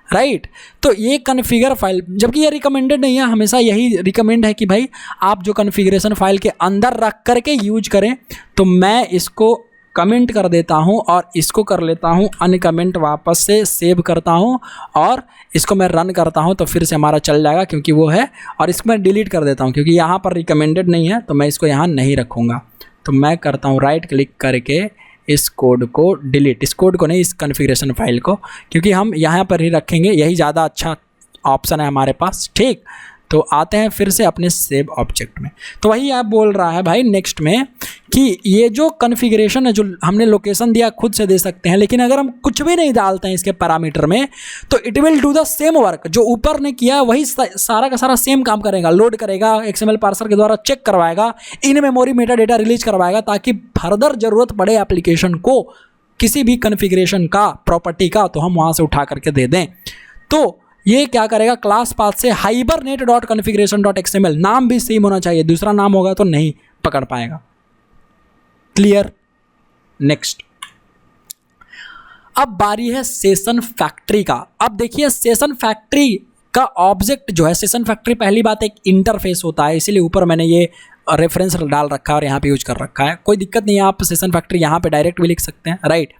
राइट। तो ये कॉन्फ़िगर फाइल, जबकि ये रिकमेंडेड नहीं है, हमेशा यही रिकमेंड है कि भाई आप जो कॉन्फ़िगरेशन फाइल के अंदर रख करके यूज करें। तो मैं इसको कमेंट कर देता हूं और इसको कर लेता हूं अनकमेंट, वापस से सेव करता हूं और इसको मैं रन करता हूं तो फिर से हमारा चल जाएगा, क्योंकि वो है। और इसको मैं डिलीट कर देता हूं क्योंकि यहाँ पर रिकमेंडेड नहीं है, तो मैं इसको यहाँ नहीं रखूँगा। तो मैं करता हूँ राइट क्लिक करके इस कोड को डिलीट, इस कोड को नहीं, इस कॉन्फ़िगरेशन फाइल को, क्योंकि हम यहाँ पर ही रखेंगे, यही ज़्यादा अच्छा ऑप्शन है हमारे पास, ठीक। तो आते हैं फिर से अपने सेव ऑब्जेक्ट में। तो वही आप बोल रहा है भाई नेक्स्ट में कि ये जो कॉन्फ़िगरेशन है, जो हमने लोकेशन दिया खुद से दे सकते हैं, लेकिन अगर हम कुछ भी नहीं डालते हैं इसके पैरामीटर में तो it will do the same work. जो ऊपर ने किया वही सारा का सारा सेम काम करेगा, लोड करेगा, XML पार्सर के द्वारा चेक करवाएगा, इन मेमोरी मेटा डेटा रिलीज करवाएगा, ताकि फर्दर ज़रूरत पड़े एप्लीकेशन को किसी भी कॉन्फ़िगरेशन का, प्रॉपर्टी का, तो हम वहाँ से उठा करके दे दें। तो ये क्या करेगा, क्लास पाथ से hibernate.configuration.xml, नाम भी सेम होना चाहिए, दूसरा नाम होगा तो नहीं पकड़ पाएगा। क्लियर। नेक्स्ट, अब बारी है सेशन फैक्ट्री का। अब देखिए सेशन फैक्ट्री का ऑब्जेक्ट जो है, सेशन फैक्ट्री पहली बात एक इंटरफेस होता है, इसीलिए ऊपर मैंने ये रेफरेंस डाल रखा है और यहाँ पे यूज कर रखा है। कोई दिक्कत नहीं है, आप सेशन फैक्ट्री यहाँ पे डायरेक्ट भी लिख सकते हैं, राइट।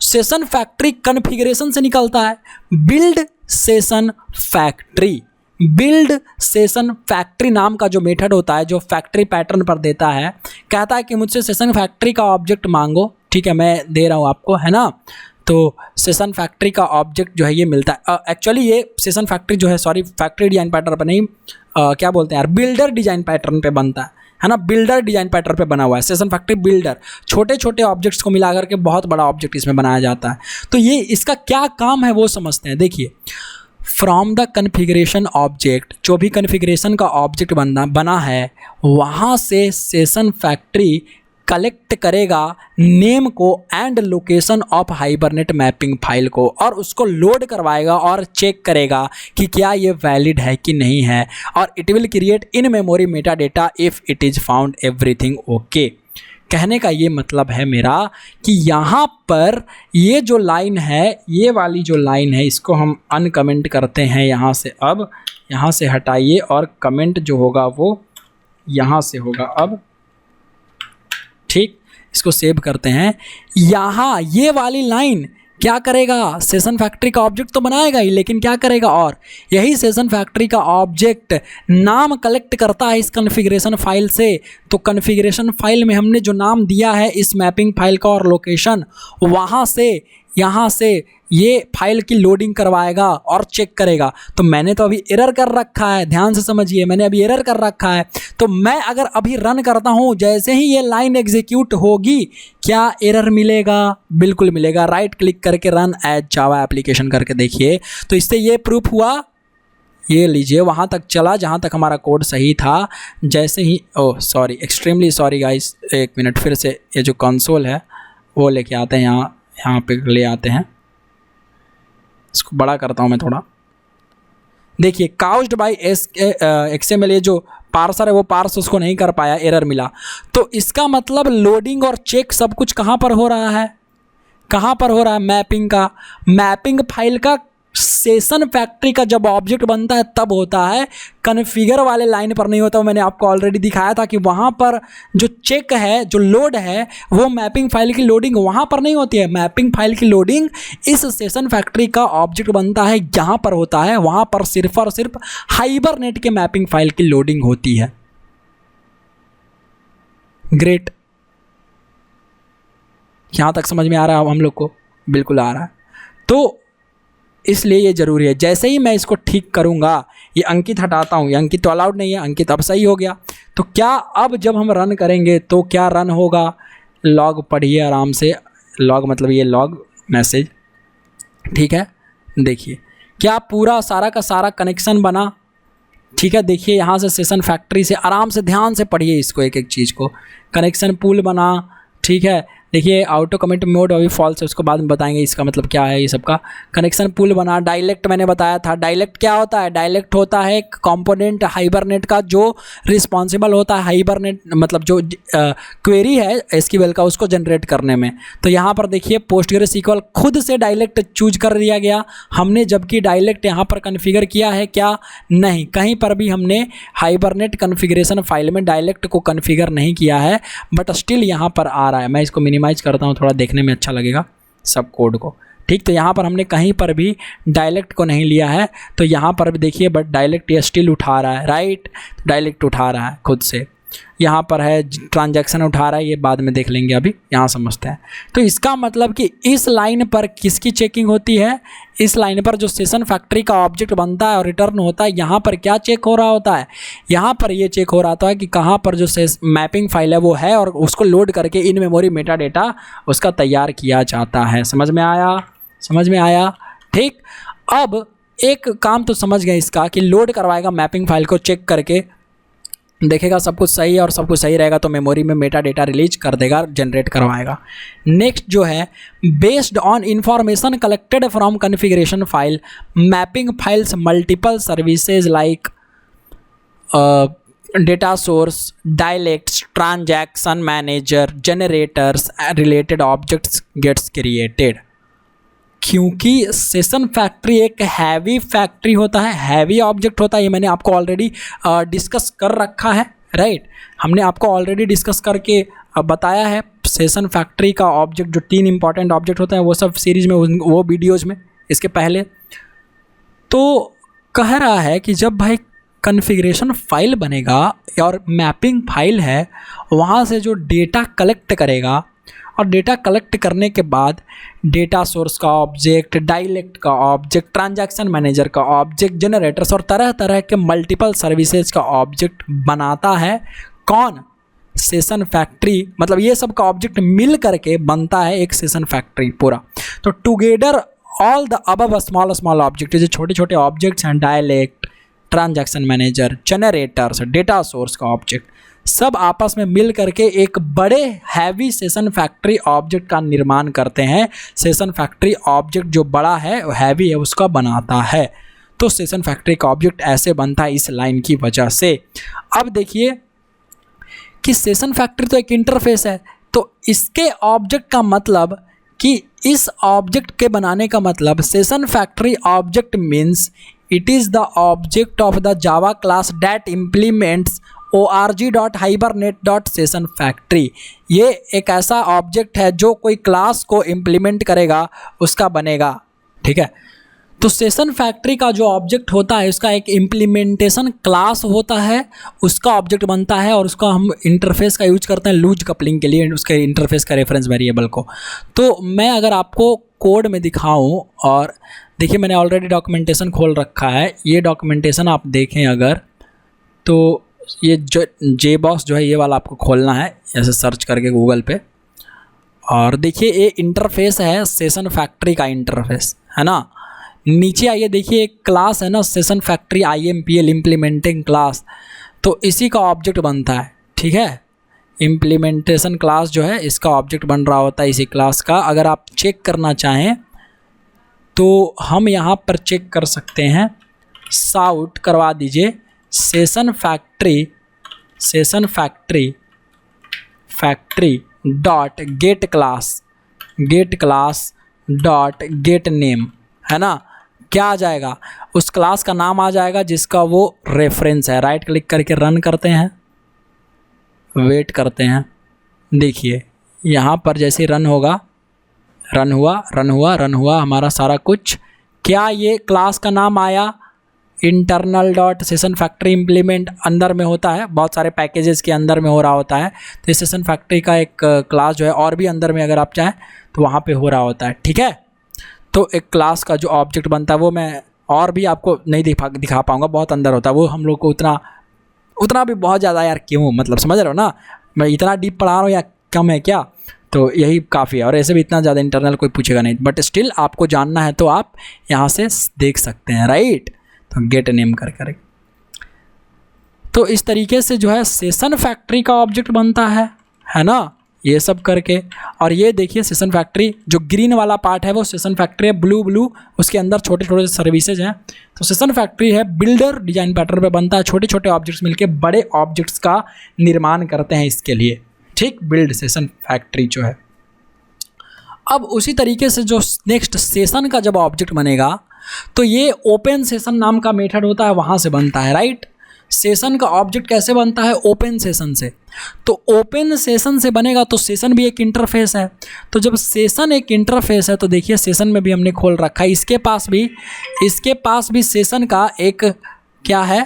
सेशन फैक्ट्री कॉन्फ़िगरेशन से निकलता है, build session factory. Build session factory नाम का जो मेथड होता है, जो फैक्ट्री पैटर्न पर देता है, कहता है कि मुझसे सेशन फैक्ट्री का ऑब्जेक्ट मांगो, ठीक है, मैं दे रहा हूँ आपको, है ना। तो सेशन फैक्ट्री का ऑब्जेक्ट जो है ये मिलता है। एक्चुअली ये सेशन फैक्ट्री जो है, सॉरी, फैक्ट्री डिज़ाइन पैटर्न पर नहीं, क्या बोलते हैं यार, बिल्डर डिज़ाइन पैटर्न पे बनता है ना, बिल्डर डिज़ाइन पैटर्न पे बना हुआ है सेशन फैक्ट्री बिल्डर। छोटे छोटे ऑब्जेक्ट्स को मिला करके बहुत बड़ा ऑब्जेक्ट इसमें बनाया जाता है। तो ये इसका क्या काम है वो समझते हैं। देखिए, फ्रॉम द कॉन्फ़िगरेशन ऑब्जेक्ट, जो भी कॉन्फ़िगरेशन का ऑब्जेक्ट बना है, वहाँ से सेशन फैक्ट्री कलेक्ट करेगा नेम को and location of hibernate mapping file को, और उसको लोड करवाएगा और चेक करेगा कि क्या ये वैलिड है कि नहीं है, और it will create in memory meta data if it is found everything okay. कहने का ये मतलब है मेरा कि यहाँ पर ये जो लाइन है, ये वाली जो लाइन है, इसको हम अनकमेंट करते हैं यहाँ से। अब यहाँ से हटाइए और कमेंट जो होगा वो यहाँ से होगा। अब ठीक, इसको सेव करते हैं। यहाँ ये वाली लाइन क्या करेगा, सेशन फैक्ट्री का ऑब्जेक्ट तो बनाएगा ही, लेकिन क्या करेगा, और यही सेशन फैक्ट्री का ऑब्जेक्ट नाम कलेक्ट करता है इस कॉन्फ़िगरेशन फाइल से। तो कॉन्फ़िगरेशन फाइल में हमने जो नाम दिया है इस मैपिंग फाइल का और लोकेशन, वहाँ से यहाँ से ये फाइल की लोडिंग करवाएगा और चेक करेगा। तो मैंने तो अभी एरर कर रखा है, ध्यान से समझिए, मैंने अभी एरर कर रखा है। तो मैं अगर अभी रन करता हूँ, जैसे ही ये लाइन एग्जीक्यूट होगी, क्या एरर मिलेगा? बिल्कुल मिलेगा। राइट क्लिक करके रन एज जावा एप्लीकेशन करके देखिए, तो इससे ये प्रूफ हुआ। ये लीजिए, वहाँ तक चला जहाँ तक हमारा कोड सही था। जैसे ही, oh sorry, extremely sorry guys, एक मिनट, फिर से ये जो कंसोल है वो लेके आते हैं, यहाँ पे ले आते हैं। इसको बड़ा करता हूँ मैं थोड़ा। देखिए, काउस्ड बाय XML, ये जो पार्सर है वो पार्स उसको नहीं कर पाया, एरर मिला। तो इसका मतलब लोडिंग और चेक सब कुछ कहाँ पर हो रहा है, कहाँ पर हो रहा है? मैपिंग का, मैपिंग फाइल का सेशन फैक्ट्री का जब ऑब्जेक्ट बनता है तब होता है, कॉन्फ़िगर वाले लाइन पर नहीं होता। मैंने आपको ऑलरेडी दिखाया था कि वहाँ पर जो चेक है, जो लोड है, वो मैपिंग फाइल की लोडिंग वहाँ पर नहीं होती है। मैपिंग फाइल की लोडिंग इस सेशन फैक्ट्री का ऑब्जेक्ट बनता है यहाँ पर होता है। वहाँ पर सिर्फ और सिर्फ हाइबरनेट के मैपिंग फाइल की लोडिंग होती है। ग्रेट, यहाँ तक समझ में आ रहा है हम लोग को? बिल्कुल आ रहा है। तो इसलिए ये ज़रूरी है। जैसे ही मैं इसको ठीक करूँगा, ये अंकित हटाता हूँ, ये अंकित तो अलाउड नहीं है, अंकित अब सही हो गया। तो क्या अब जब हम रन करेंगे तो क्या रन होगा? लॉग पढ़िए आराम से, लॉग मतलब ये लॉग मैसेज, ठीक है। देखिए क्या पूरा सारा का सारा कनेक्शन बना, ठीक है। देखिए यहाँ से सेशन फैक्ट्री से आराम से ध्यान से पढ़िए इसको, एक एक चीज़ को। कनेक्शन पूल बना, ठीक है। देखिए ऑटो कमिट मोड अभी फॉल्स है, उसको बाद में बताएंगे इसका मतलब क्या है ये सब का। कनेक्शन पुल बना, डायलेक्ट मैंने बताया था। डायलेक्ट क्या होता है? डायलेक्ट होता है एक कंपोनेंट हाइबरनेट का जो रिस्पॉन्सिबल होता है हाइबरनेट मतलब जो क्वेरी है एसक्यूएल का उसको जनरेट करने में। तो यहाँ पर देखिए पोस्टग्रेसक्यूएल खुद से डायलेक्ट चूज कर दिया गया हमने, जबकि डायलेक्ट यहाँ पर कन्फिगर किया है क्या? नहीं, कहीं पर भी हमने हाइबरनेट कन्फिगरेशन फाइल में डायलेक्ट को कन्फिगर नहीं किया है, बट स्टिल यहाँ पर आ रहा है। मैं इसको मिनिमाइज करता हूँ, थोड़ा देखने में अच्छा लगेगा सब कोड को। ठीक, तो यहाँ पर हमने कहीं पर भी डायलेक्ट को नहीं लिया है, तो यहाँ पर भी देखिए बट डायलेक्ट ये स्टिल उठा रहा है, राइट? डायलेक्ट उठा रहा है खुद से। यहाँ पर है ट्रांजैक्शन उठा रहा है, ये बाद में देख लेंगे, अभी यहाँ समझते हैं। तो इसका मतलब कि इस लाइन पर किसकी चेकिंग होती है? इस लाइन पर जो सेशन फैक्ट्री का ऑब्जेक्ट बनता है और रिटर्न होता है, यहाँ पर क्या चेक हो रहा होता है? यहाँ पर ये चेक हो रहा होता है कि कहाँ पर जो मैपिंग फाइल है वो है, और उसको लोड करके इन मेमोरी मेटा डेटा उसका तैयार किया जाता है। समझ में आया? समझ में आया? ठीक, अब एक काम तो समझ गए इसका कि लोड करवाएगा मैपिंग फाइल को, चेक करके देखेगा सब कुछ सही है, और सब कुछ सही रहेगा तो मेमोरी में मेटा डेटा रिलीज कर देगा, जनरेट करवाएगा। नेक्स्ट जो है, based on information collected from configuration file, mapping files multiple services like data source, dialects, transaction manager, generators, related objects gets created. क्योंकि सेशन फैक्ट्री एक हैवी फैक्ट्री होता है, heavy object होता है, ये मैंने आपको ऑलरेडी डिस्कस कर रखा है, राइट? हमने आपको ऑलरेडी डिस्कस करके बताया है सेशन फैक्ट्री का ऑब्जेक्ट, जो 3 इंपॉर्टेंट ऑब्जेक्ट होते हैं वो सब सीरीज में, वो वीडियोज़ में इसके पहले। तो कह रहा है कि जब भाई कॉन्फ़िगरेशन फाइल बनेगा और मैपिंग फाइल है, वहाँ से जो डेटा कलेक्ट करेगा, और डेटा कलेक्ट करने के बाद डेटा सोर्स का ऑब्जेक्ट, डायलेक्ट का ऑब्जेक्ट, ट्रांजैक्शन मैनेजर का ऑब्जेक्ट, जनरेटर्स और तरह तरह के मल्टीपल सर्विसेज का ऑब्जेक्ट बनाता है कौन? Session factory. मतलब ये सब का ऑब्जेक्ट मिल करके बनता है एक सेशन फैक्ट्री पूरा। तो together all the above small small object, जो छोटे छोटे ऑब्जेक्ट्स हैं, dialect, transaction manager, generators, data source का ऑब्जेक्ट, सब आपस में मिल करके एक बड़े हैवी सेशन फैक्ट्री ऑब्जेक्ट का निर्माण करते हैं। सेशन फैक्ट्री ऑब्जेक्ट जो बड़ा है, हैवी है, उसका बनाता है। तो सेशन फैक्ट्री का ऑब्जेक्ट ऐसे बनता है इस लाइन की वजह से। अब देखिए कि सेशन फैक्ट्री तो एक इंटरफेस है, तो इसके ऑब्जेक्ट का मतलब कि इस ऑब्जेक्ट के बनाने का मतलब, session factory object means it is the object of the Java class that implements org.hibernate.sessionFactory। ये एक ऐसा ऑब्जेक्ट है जो कोई क्लास को इम्प्लीमेंट करेगा, उसका बनेगा। ठीक है, तो सेशन फैक्ट्री का जो ऑब्जेक्ट होता है उसका एक इम्प्लीमेंटेशन क्लास होता है, उसका ऑब्जेक्ट बनता है, और उसका हम इंटरफेस का यूज करते हैं लूज कपलिंग के लिए, उसके इंटरफेस का रेफरेंस वेरिएबल को। तो मैं अगर आपको कोड में दिखाऊं, और देखिए मैंने ऑलरेडी डॉक्यूमेंटेशन खोल रखा है, ये डॉक्यूमेंटेशन आप देखें अगर, तो ये जो JBoss जो है ये वाला आपको खोलना है, ऐसे सर्च करके गूगल पे, और देखिए ये इंटरफेस है सेशन फैक्ट्री का इंटरफेस, है ना। नीचे आइए, देखिए एक क्लास है ना session factory IMPL implementing class, तो इसी का ऑब्जेक्ट बनता है। ठीक है, इम्प्लीमेंटेशन क्लास जो है इसका ऑब्जेक्ट बन रहा होता है इसी क्लास का। अगर आप चेक करना चाहें तो हम यहाँ पर चेक कर सकते हैं, साउट करवा दीजिए session factory dot gate class dot gate name, है ना। क्या आ जाएगा? उस क्लास का नाम आ जाएगा जिसका वो रेफरेंस है। राइट क्लिक करके रन करते हैं, वेट करते हैं। देखिए यहाँ पर जैसे रन होगा, रन हुआ हमारा सारा कुछ। क्या ये क्लास का नाम आया? Internal dot session factory implement अंदर में होता है, बहुत सारे पैकेजेस के अंदर में हो रहा होता है। तो इस सेशन फैक्ट्री का एक क्लास जो है और भी अंदर में अगर आप चाहें तो वहाँ पे हो रहा होता है। ठीक है, तो एक क्लास का जो ऑब्जेक्ट बनता है वो मैं और भी आपको नहीं दिखा पाऊँगा, बहुत अंदर होता है वो। हम लोग को उतना भी बहुत ज़्यादा यार क्यों, मतलब समझ रहे हो ना, मैं इतना डीप पढ़ा रहा हूँ या कम है क्या? तो यही काफ़ी है, और ऐसे भी इतना ज़्यादा इंटरनल कोई पूछेगा नहीं, बट स्टिल आपको जानना है तो आप यहाँ से देख सकते हैं। राइट, तो गेट नेम कर तो इस तरीके से जो है सेशन फैक्ट्री का ऑब्जेक्ट बनता है ना। ये सब करके। और ये देखिए सेशन फैक्ट्री, जो ग्रीन वाला पार्ट है वो सेशन फैक्ट्री है, ब्लू उसके अंदर छोटे छोटे सर्विसेज हैं। तो सेशन फैक्ट्री है बिल्डर, डिजाइन पैटर्न पे बनता है, छोटे छोटे ऑब्जेक्ट्स मिलके बड़े ऑब्जेक्ट्स का निर्माण करते हैं इसके लिए, ठीक, बिल्ड सेशन फैक्ट्री जो है। अब उसी तरीके से जो नेक्स्ट सेशन का जब ऑब्जेक्ट बनेगा तो ये ओपन सेशन नाम का मेथड होता है, वहाँ से बनता है, राइट। सेशन का ऑब्जेक्ट कैसे बनता है? ओपन सेशन से। तो ओपन सेशन से बनेगा तो सेशन भी एक इंटरफेस है। तो जब सेशन एक इंटरफेस है तो देखिए सेशन में भी हमने खोल रखा है, इसके पास भी सेशन का एक क्या है,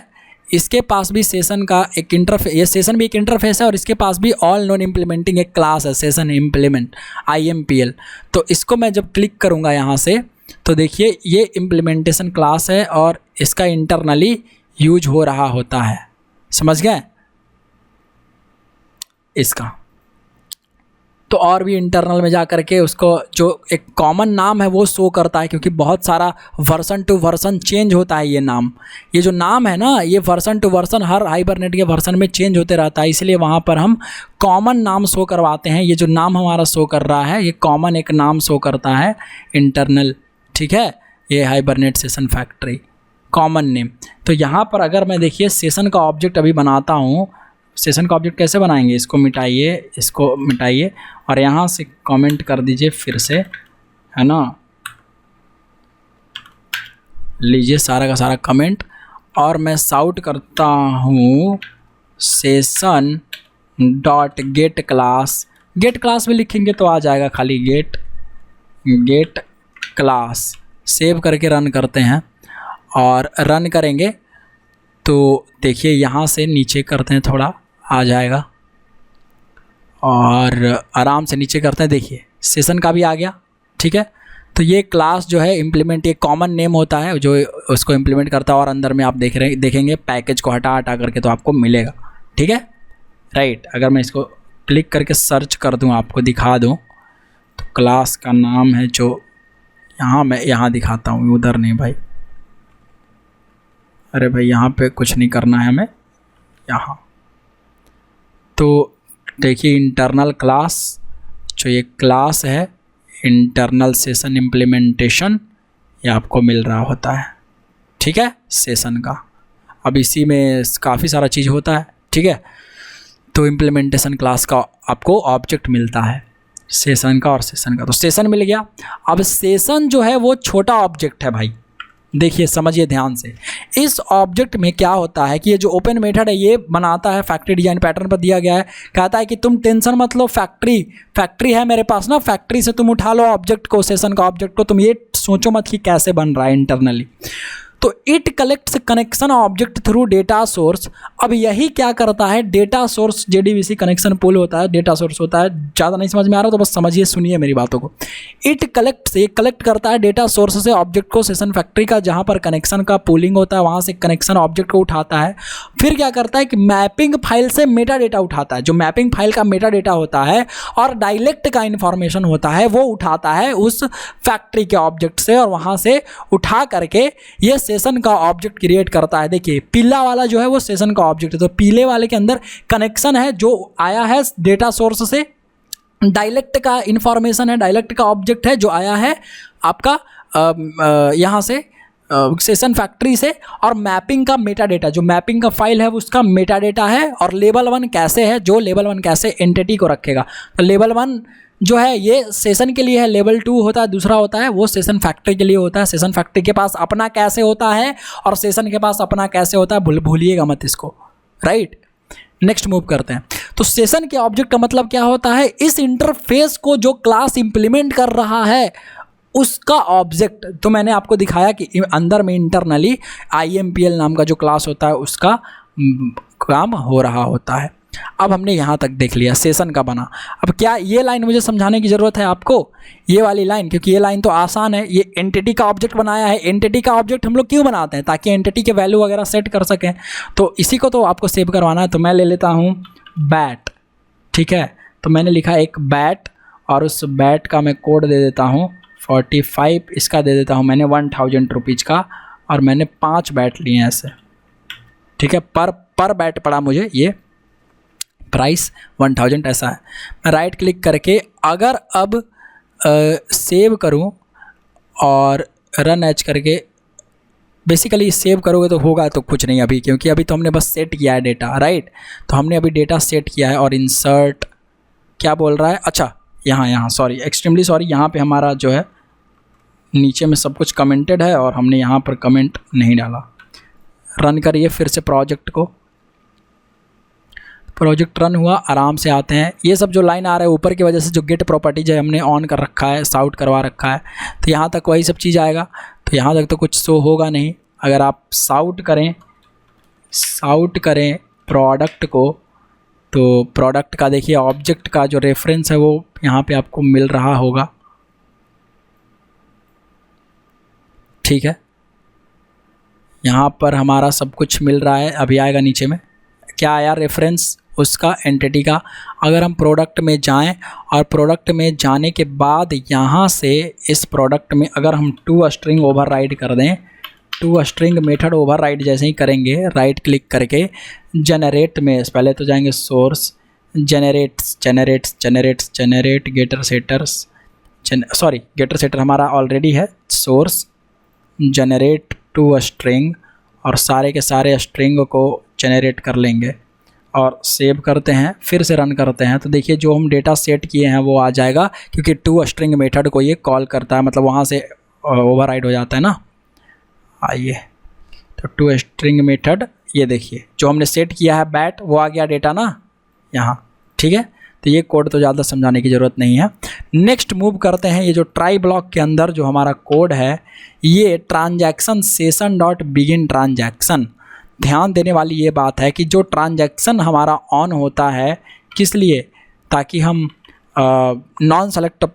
इसके पास भी सेशन का एक इंटरफेस, ये सेशन भी एक इंटरफेस है और इसके पास भी ऑल नॉन इम्प्लीमेंटिंग एक क्लास है, सेशन इम्प्लीमेंट IMPL। तो इसको मैं जब क्लिक करूँगा यहाँ से तो देखिए ये इम्प्लीमेंटेशन क्लास है और इसका इंटरनली यूज हो रहा होता है, समझ गए इसका। तो और भी इंटरनल में जा कर के उसको जो एक कॉमन नाम है वो शो करता है, क्योंकि बहुत सारा वर्सन टू वर्सन चेंज होता है ये नाम। ये जो नाम है ना, ये वर्सन टू वर्सन हर हाइबरनेट के वर्सन में चेंज होते रहता है, इसलिए वहाँ पर हम कॉमन नाम शो करवाते हैं। ये जो नाम हमारा शो कर रहा है ये कॉमन एक नाम शो करता है इंटरनल, ठीक है। ये hibernate session factory common name. तो यहाँ पर अगर मैं देखिए सेशन का ऑब्जेक्ट अभी बनाता हूँ, सेशन का ऑब्जेक्ट कैसे बनाएंगे, इसको मिटाइए और यहाँ से कमेंट कर दीजिए फिर से, है ना, लीजिए सारा का सारा कमेंट और मैं शाउट करता हूँ सेशन डॉट गेट क्लास भी लिखेंगे तो आ जाएगा, खाली गेट क्लास। सेव करके रन करते हैं और रन करेंगे तो देखिए यहाँ से नीचे करते हैं, थोड़ा आ जाएगा और आराम से नीचे करते हैं, देखिए सेशन का भी आ गया, ठीक है। तो ये क्लास जो है इम्प्लीमेंट, ये कॉमन नेम होता है जो उसको इम्प्लीमेंट करता है और अंदर में आप देखेंगे पैकेज को हटा करके तो आपको मिलेगा, ठीक है, राइट। अगर मैं इसको क्लिक करके सर्च कर दूं, आपको दिखा दूं, तो क्लास का नाम है जो मैं यहाँ दिखाता हूँ, उधर नहीं भाई, अरे भाई यहाँ पे कुछ नहीं करना है हमें, यहाँ। तो देखिए इंटरनल क्लास, जो ये क्लास है इंटरनल सेशन इम्प्लीमेंटेशन, ये आपको मिल रहा होता है, ठीक है, सेशन का। अब इसी में काफ़ी सारा चीज़ होता है, ठीक है। तो इम्प्लीमेंटेशन क्लास का आपको ऑब्जेक्ट मिलता है सेशन का और सेशन का। तो सेशन मिल गया। अब सेशन जो है वो छोटा ऑब्जेक्ट है भाई, देखिए समझिए ध्यान से। इस ऑब्जेक्ट में क्या होता है कि ये जो ओपन मेथड है ये बनाता है, फैक्ट्री डिजाइन पैटर्न पर दिया गया है, कहता है कि तुम टेंशन मत लो, फैक्ट्री है मेरे पास ना, फैक्ट्री से तुम उठा लो ऑब्जेक्ट को, सेशन का ऑब्जेक्ट को, तुम ये सोचो मत कि कैसे बन रहा है इंटरनली। तो it collects connection object through data source. अब यही क्या करता है, data source JDBC connection pool होता है, डेटा सोर्स होता है। ज़्यादा नहीं समझ में आ रहा तो बस समझिए, सुनिए मेरी बातों को। इट कलेक्ट करता है डेटा सोर्स से ऑब्जेक्ट को, सेशन फैक्ट्री का जहाँ पर कनेक्शन का पूलिंग होता है वहाँ से कनेक्शन ऑब्जेक्ट को उठाता है। फिर क्या करता है कि मैपिंग फाइल से मेटा डेटा उठाता है, जो मैपिंग फाइल का मेटा डेटा होता है और डायलेक्ट का इंफॉर्मेशन होता है वो उठाता है उस फैक्ट्री के ऑब्जेक्ट से, और वहाँ से उठा करके ये सेशन का ऑब्जेक्ट क्रिएट करता है। देखिए पीला वाला जो है वो सेशन का ऑब्जेक्ट है, तो पीले वाले के अंदर कनेक्शन है जो आया है डेटा सोर्स से, डायलेक्ट का इंफॉर्मेशन है, डायलेक्ट का ऑब्जेक्ट है जो आया है आपका यहाँ से सेशन फैक्ट्री से, और मैपिंग का मेटा डेटा, जो मैपिंग का फाइल है उसका मेटा डेटा है, और लेवल 1 कैसे है, जो लेवल 1 कैसे एंटिटी को रखेगा। तो लेवल 1 जो है ये सेशन के लिए है, लेवल 2 होता है दूसरा होता है वो सेशन फैक्ट्री के लिए होता है। सेशन फैक्ट्री के पास अपना कैसे होता है और सेशन के पास अपना कैसे होता है, भूलिएगा मत इसको, राइट। नेक्स्ट मूव करते हैं। तो सेशन के ऑब्जेक्ट का मतलब क्या होता है, इस इंटरफेस को जो क्लास इंप्लीमेंट कर रहा है उसका ऑब्जेक्ट। तो मैंने आपको दिखाया कि अंदर में इंटरनली IMPL नाम का जो क्लास होता है उसका काम हो रहा होता है। अब हमने यहाँ तक देख लिया सेशन का बना। अब क्या ये लाइन मुझे समझाने की ज़रूरत है आपको, ये वाली लाइन, क्योंकि ये लाइन तो आसान है। ये एंटिटी का ऑब्जेक्ट बनाया है। एंटिटी का ऑब्जेक्ट हम लोग क्यों बनाते हैं, ताकि एंटिटी के वैल्यू वगैरह सेट कर सकें। तो इसी को तो आपको सेव करवाना है। तो मैं ले लेता हूँ बैट, ठीक है। तो मैंने लिखा एक बैट और उस बैट का मैं कोड दे देता हूँ 45, इसका दे देता हूँ मैंने 1000 रुपीज़ का, और मैंने 5 बैट लिए हैं ऐसे, ठीक है। पर बैट पड़ा मुझे ये प्राइस 1000 ऐसा है। मैं राइट क्लिक करके अगर अब सेव करूं और रन एज करके, बेसिकली सेव करोगे तो होगा तो कुछ नहीं अभी, क्योंकि अभी तो हमने बस सेट किया है डेटा, राइट। तो हमने अभी डेटा सेट किया है और इंसर्ट क्या बोल रहा है, अच्छा यहाँ सॉरी, एक्सट्रीमली सॉरी, यहाँ पे हमारा जो है नीचे में सब कुछ कमेंटेड है और हमने यहाँ पर कमेंट नहीं डाला। रन करिए फिर से प्रोजेक्ट को, प्रोजेक्ट रन हुआ, आराम से आते हैं। ये सब जो लाइन आ रहा है ऊपर की वजह से जो गेट प्रॉपर्टीज है हमने ऑन कर रखा है, साउट करवा रखा है, तो यहाँ तक वही सब चीज़ आएगा। तो यहाँ तक तो कुछ शो होगा नहीं। अगर आप साउट करें प्रोडक्ट को, तो प्रोडक्ट का देखिए ऑब्जेक्ट का जो रेफरेंस है वो यहाँ पे आपको मिल रहा होगा, ठीक है। यहाँ पर हमारा सब कुछ मिल रहा है। अभी आएगा नीचे में क्या आया, रेफरेंस उसका, एंटिटी का। अगर हम प्रोडक्ट में जाएं और प्रोडक्ट में जाने के बाद यहाँ से इस प्रोडक्ट में अगर हम टू स्ट्रिंग ओवरराइड कर दें, टू स्ट्रिंग मेथड ओवरराइड जैसे ही करेंगे, राइट क्लिक करके जनरेट में पहले तो जाएंगे source, generate getter setters, getter setter हमारा ऑलरेडी है, सोर्स जनरेट टू स्ट्रिंग, और सारे के सारे स्ट्रिंग को जनरेट कर लेंगे और सेव करते हैं, फिर से रन करते हैं। तो देखिए जो हम डेटा सेट किए हैं वो आ जाएगा, क्योंकि टू स्ट्रिंग मेथड को ये कॉल करता है, मतलब वहाँ से ओवरराइड हो जाता है ना। आइए तो टू स्ट्रिंग मेथड, ये देखिए जो हमने सेट किया है बैट, वो आ गया डेटा ना यहाँ, ठीक है। तो ये कोड तो ज़्यादा समझाने की ज़रूरत नहीं है। नेक्स्ट मूव करते हैं। ये जो ट्राई ब्लॉक के अंदर जो हमारा कोड है, ये transaction session dot begin transaction. ध्यान देने वाली ये बात है कि जो ट्रांजैक्शन हमारा ऑन होता है, किस लिए, ताकि हम non select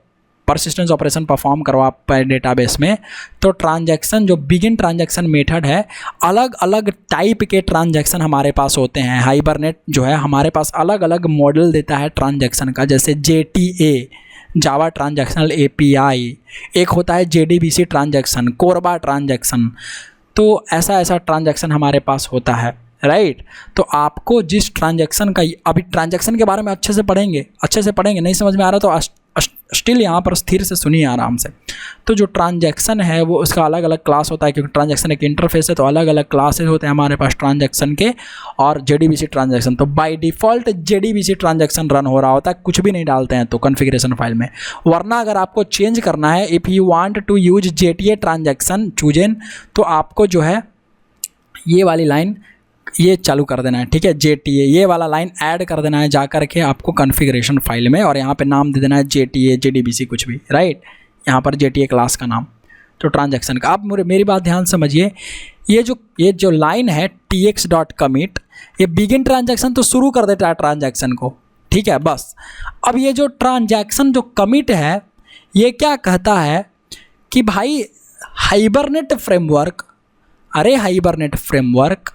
persistence operation perform करवा पाए डेटाबेस में। तो ट्रांजैक्शन जो बिगिन ट्रांजैक्शन मेथड है, अलग अलग टाइप के ट्रांजैक्शन हमारे पास होते हैं। हाइबरनेट जो है हमारे पास अलग अलग मॉडल देता है ट्रांजैक्शन का, जैसे JTA जावा ट्रांजैक्शनल API, एक होता है JDBC ट्रांजैक्शन, कोरबा ट्रांजैक्शन। तो ऐसा ट्रांजैक्शन हमारे पास होता है, राइट। तो आपको जिस ट्रांजैक्शन का, अभी ट्रांजैक्शन के बारे में अच्छे से पढ़ेंगे, नहीं समझ में आ रहा तो स्टिल यहाँ पर स्थिर से सुनिए आराम से। तो जो ट्रांजैक्शन है वो उसका अलग अलग क्लास होता है, क्योंकि ट्रांजैक्शन एक इंटरफेस है, तो अलग अलग क्लासेस होते हैं हमारे पास ट्रांजैक्शन के। और JDBC ट्रांजैक्शन, तो by default JDBC transaction run हो रहा होता है, कुछ भी नहीं डालते हैं तो कॉन्फ़िगरेशन फाइल में। वरना अगर आपको चेंज करना है, if you want to use JTA transaction chosen, तो आपको जो है ये वाली लाइन ये चालू कर देना है, ठीक है। JTA ये वाला लाइन ऐड कर देना है जा कर के आपको कॉन्फ़िगरेशन फाइल में, और यहाँ पे नाम दे देना है JTA JDBC कुछ भी, राइट। यहाँ पर JTA क्लास का नाम, तो ट्रांजैक्शन का। आप मेरी बात ध्यान समझिए, ये जो लाइन है tx.commit, ये बिगिन ट्रांजैक्शन तो शुरू कर देता है ट्रांजैक्शन को, ठीक है बस। अब ये जो ट्रांजैक्शन जो कमिट है, ये क्या कहता है कि भाई हाइबरनेट फ्रेमवर्क, अरे हाइबरनेट फ्रेमवर्क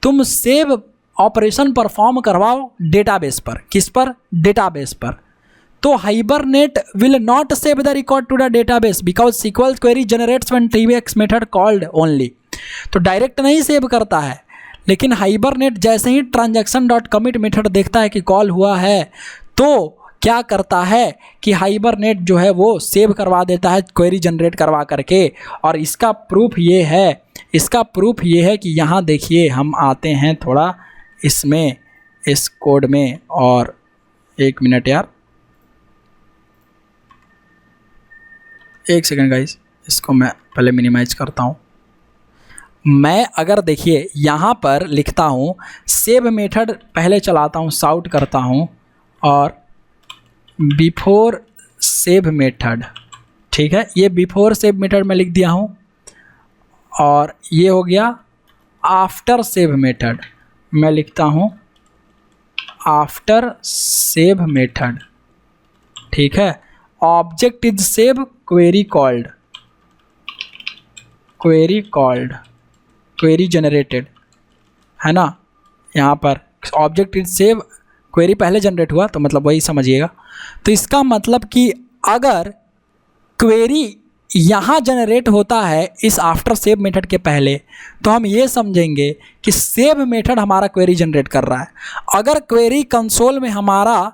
तुम सेव ऑपरेशन परफॉर्म करवाओ डेटाबेस पर। किस पर? डेटाबेस पर। तो Hibernate will not save the record to the database because SQL query generates when TX method called only. तो डायरेक्ट नहीं सेव करता है, लेकिन हाइबरनेट जैसे ही ट्रांजैक्शन डॉट कमिट मेथड देखता है कि कॉल हुआ है, तो क्या करता है कि हाइबरनेट जो है वो सेव करवा देता है क्वेरी जनरेट करवा करके। और इसका प्रूफ ये है कि यहाँ देखिए, हम आते हैं थोड़ा इसमें, इस कोड में, और एक मिनट यार, एक सेकंड गाइस, इसको मैं पहले मिनिमाइज करता हूँ। मैं अगर देखिए यहाँ पर लिखता हूँ सेव मेथड, पहले चलाता हूँ, साउट करता हूँ, और बिफोर सेव मेथड, ठीक है, ये बिफोर सेव मेथड में लिख दिया हूँ। और ये हो गया आफ्टर सेव मेथड, मैं लिखता हूँ आफ्टर सेव मेथड, ठीक है। Object is save query called, query generated, है ना। यहाँ पर ऑब्जेक्ट इज सेव, क्वेरी पहले जनरेट हुआ, तो मतलब वही समझिएगा। तो इसका मतलब कि अगर क्वेरी यहाँ जनरेट होता है इस आफ्टर सेव मेथड के पहले, तो हम ये समझेंगे कि सेव मेथड हमारा क्वेरी जनरेट कर रहा है। अगर क्वेरी कंसोल में हमारा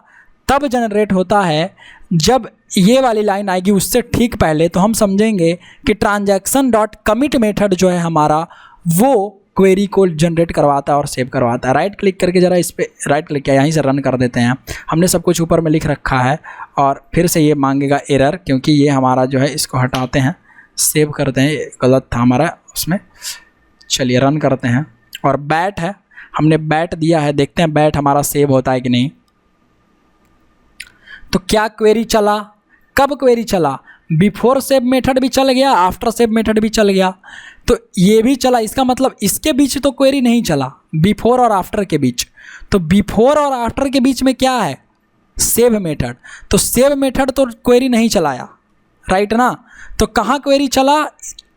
तब जनरेट होता है जब ये वाली लाइन आएगी उससे ठीक पहले, तो हम समझेंगे कि ट्रांजैक्शन डॉट कमिट मेथड जो है हमारा वो क्वेरी को जनरेट करवाता है और सेव करवाता है। राइट क्लिक करके ज़रा इस पर राइट क्लिक किया, यहीं से रन कर देते हैं। हमने सब कुछ ऊपर में लिख रखा है और फिर से ये मांगेगा एरर, क्योंकि ये हमारा जो है इसको हटाते हैं, सेव करते हैं, गलत था हमारा उसमें। चलिए रन करते हैं और बैट है, हमने बैट दिया है, देखते हैं बैट हमारा सेव होता है कि नहीं। तो क्या क्वेरी चला, कब क्वेरी चला, बिफोर सेव मेथड भी चल गया, आफ्टर सेव मेथड भी चल गया, तो ये भी चला। इसका मतलब इसके बीच तो क्वेरी नहीं चला, बिफोर और आफ्टर के बीच। तो बिफोर और आफ्टर के बीच में क्या है, सेव मेथड। तो सेव मेथड तो क्वेरी नहीं चलाया, राइट ना। तो कहाँ क्वेरी चला,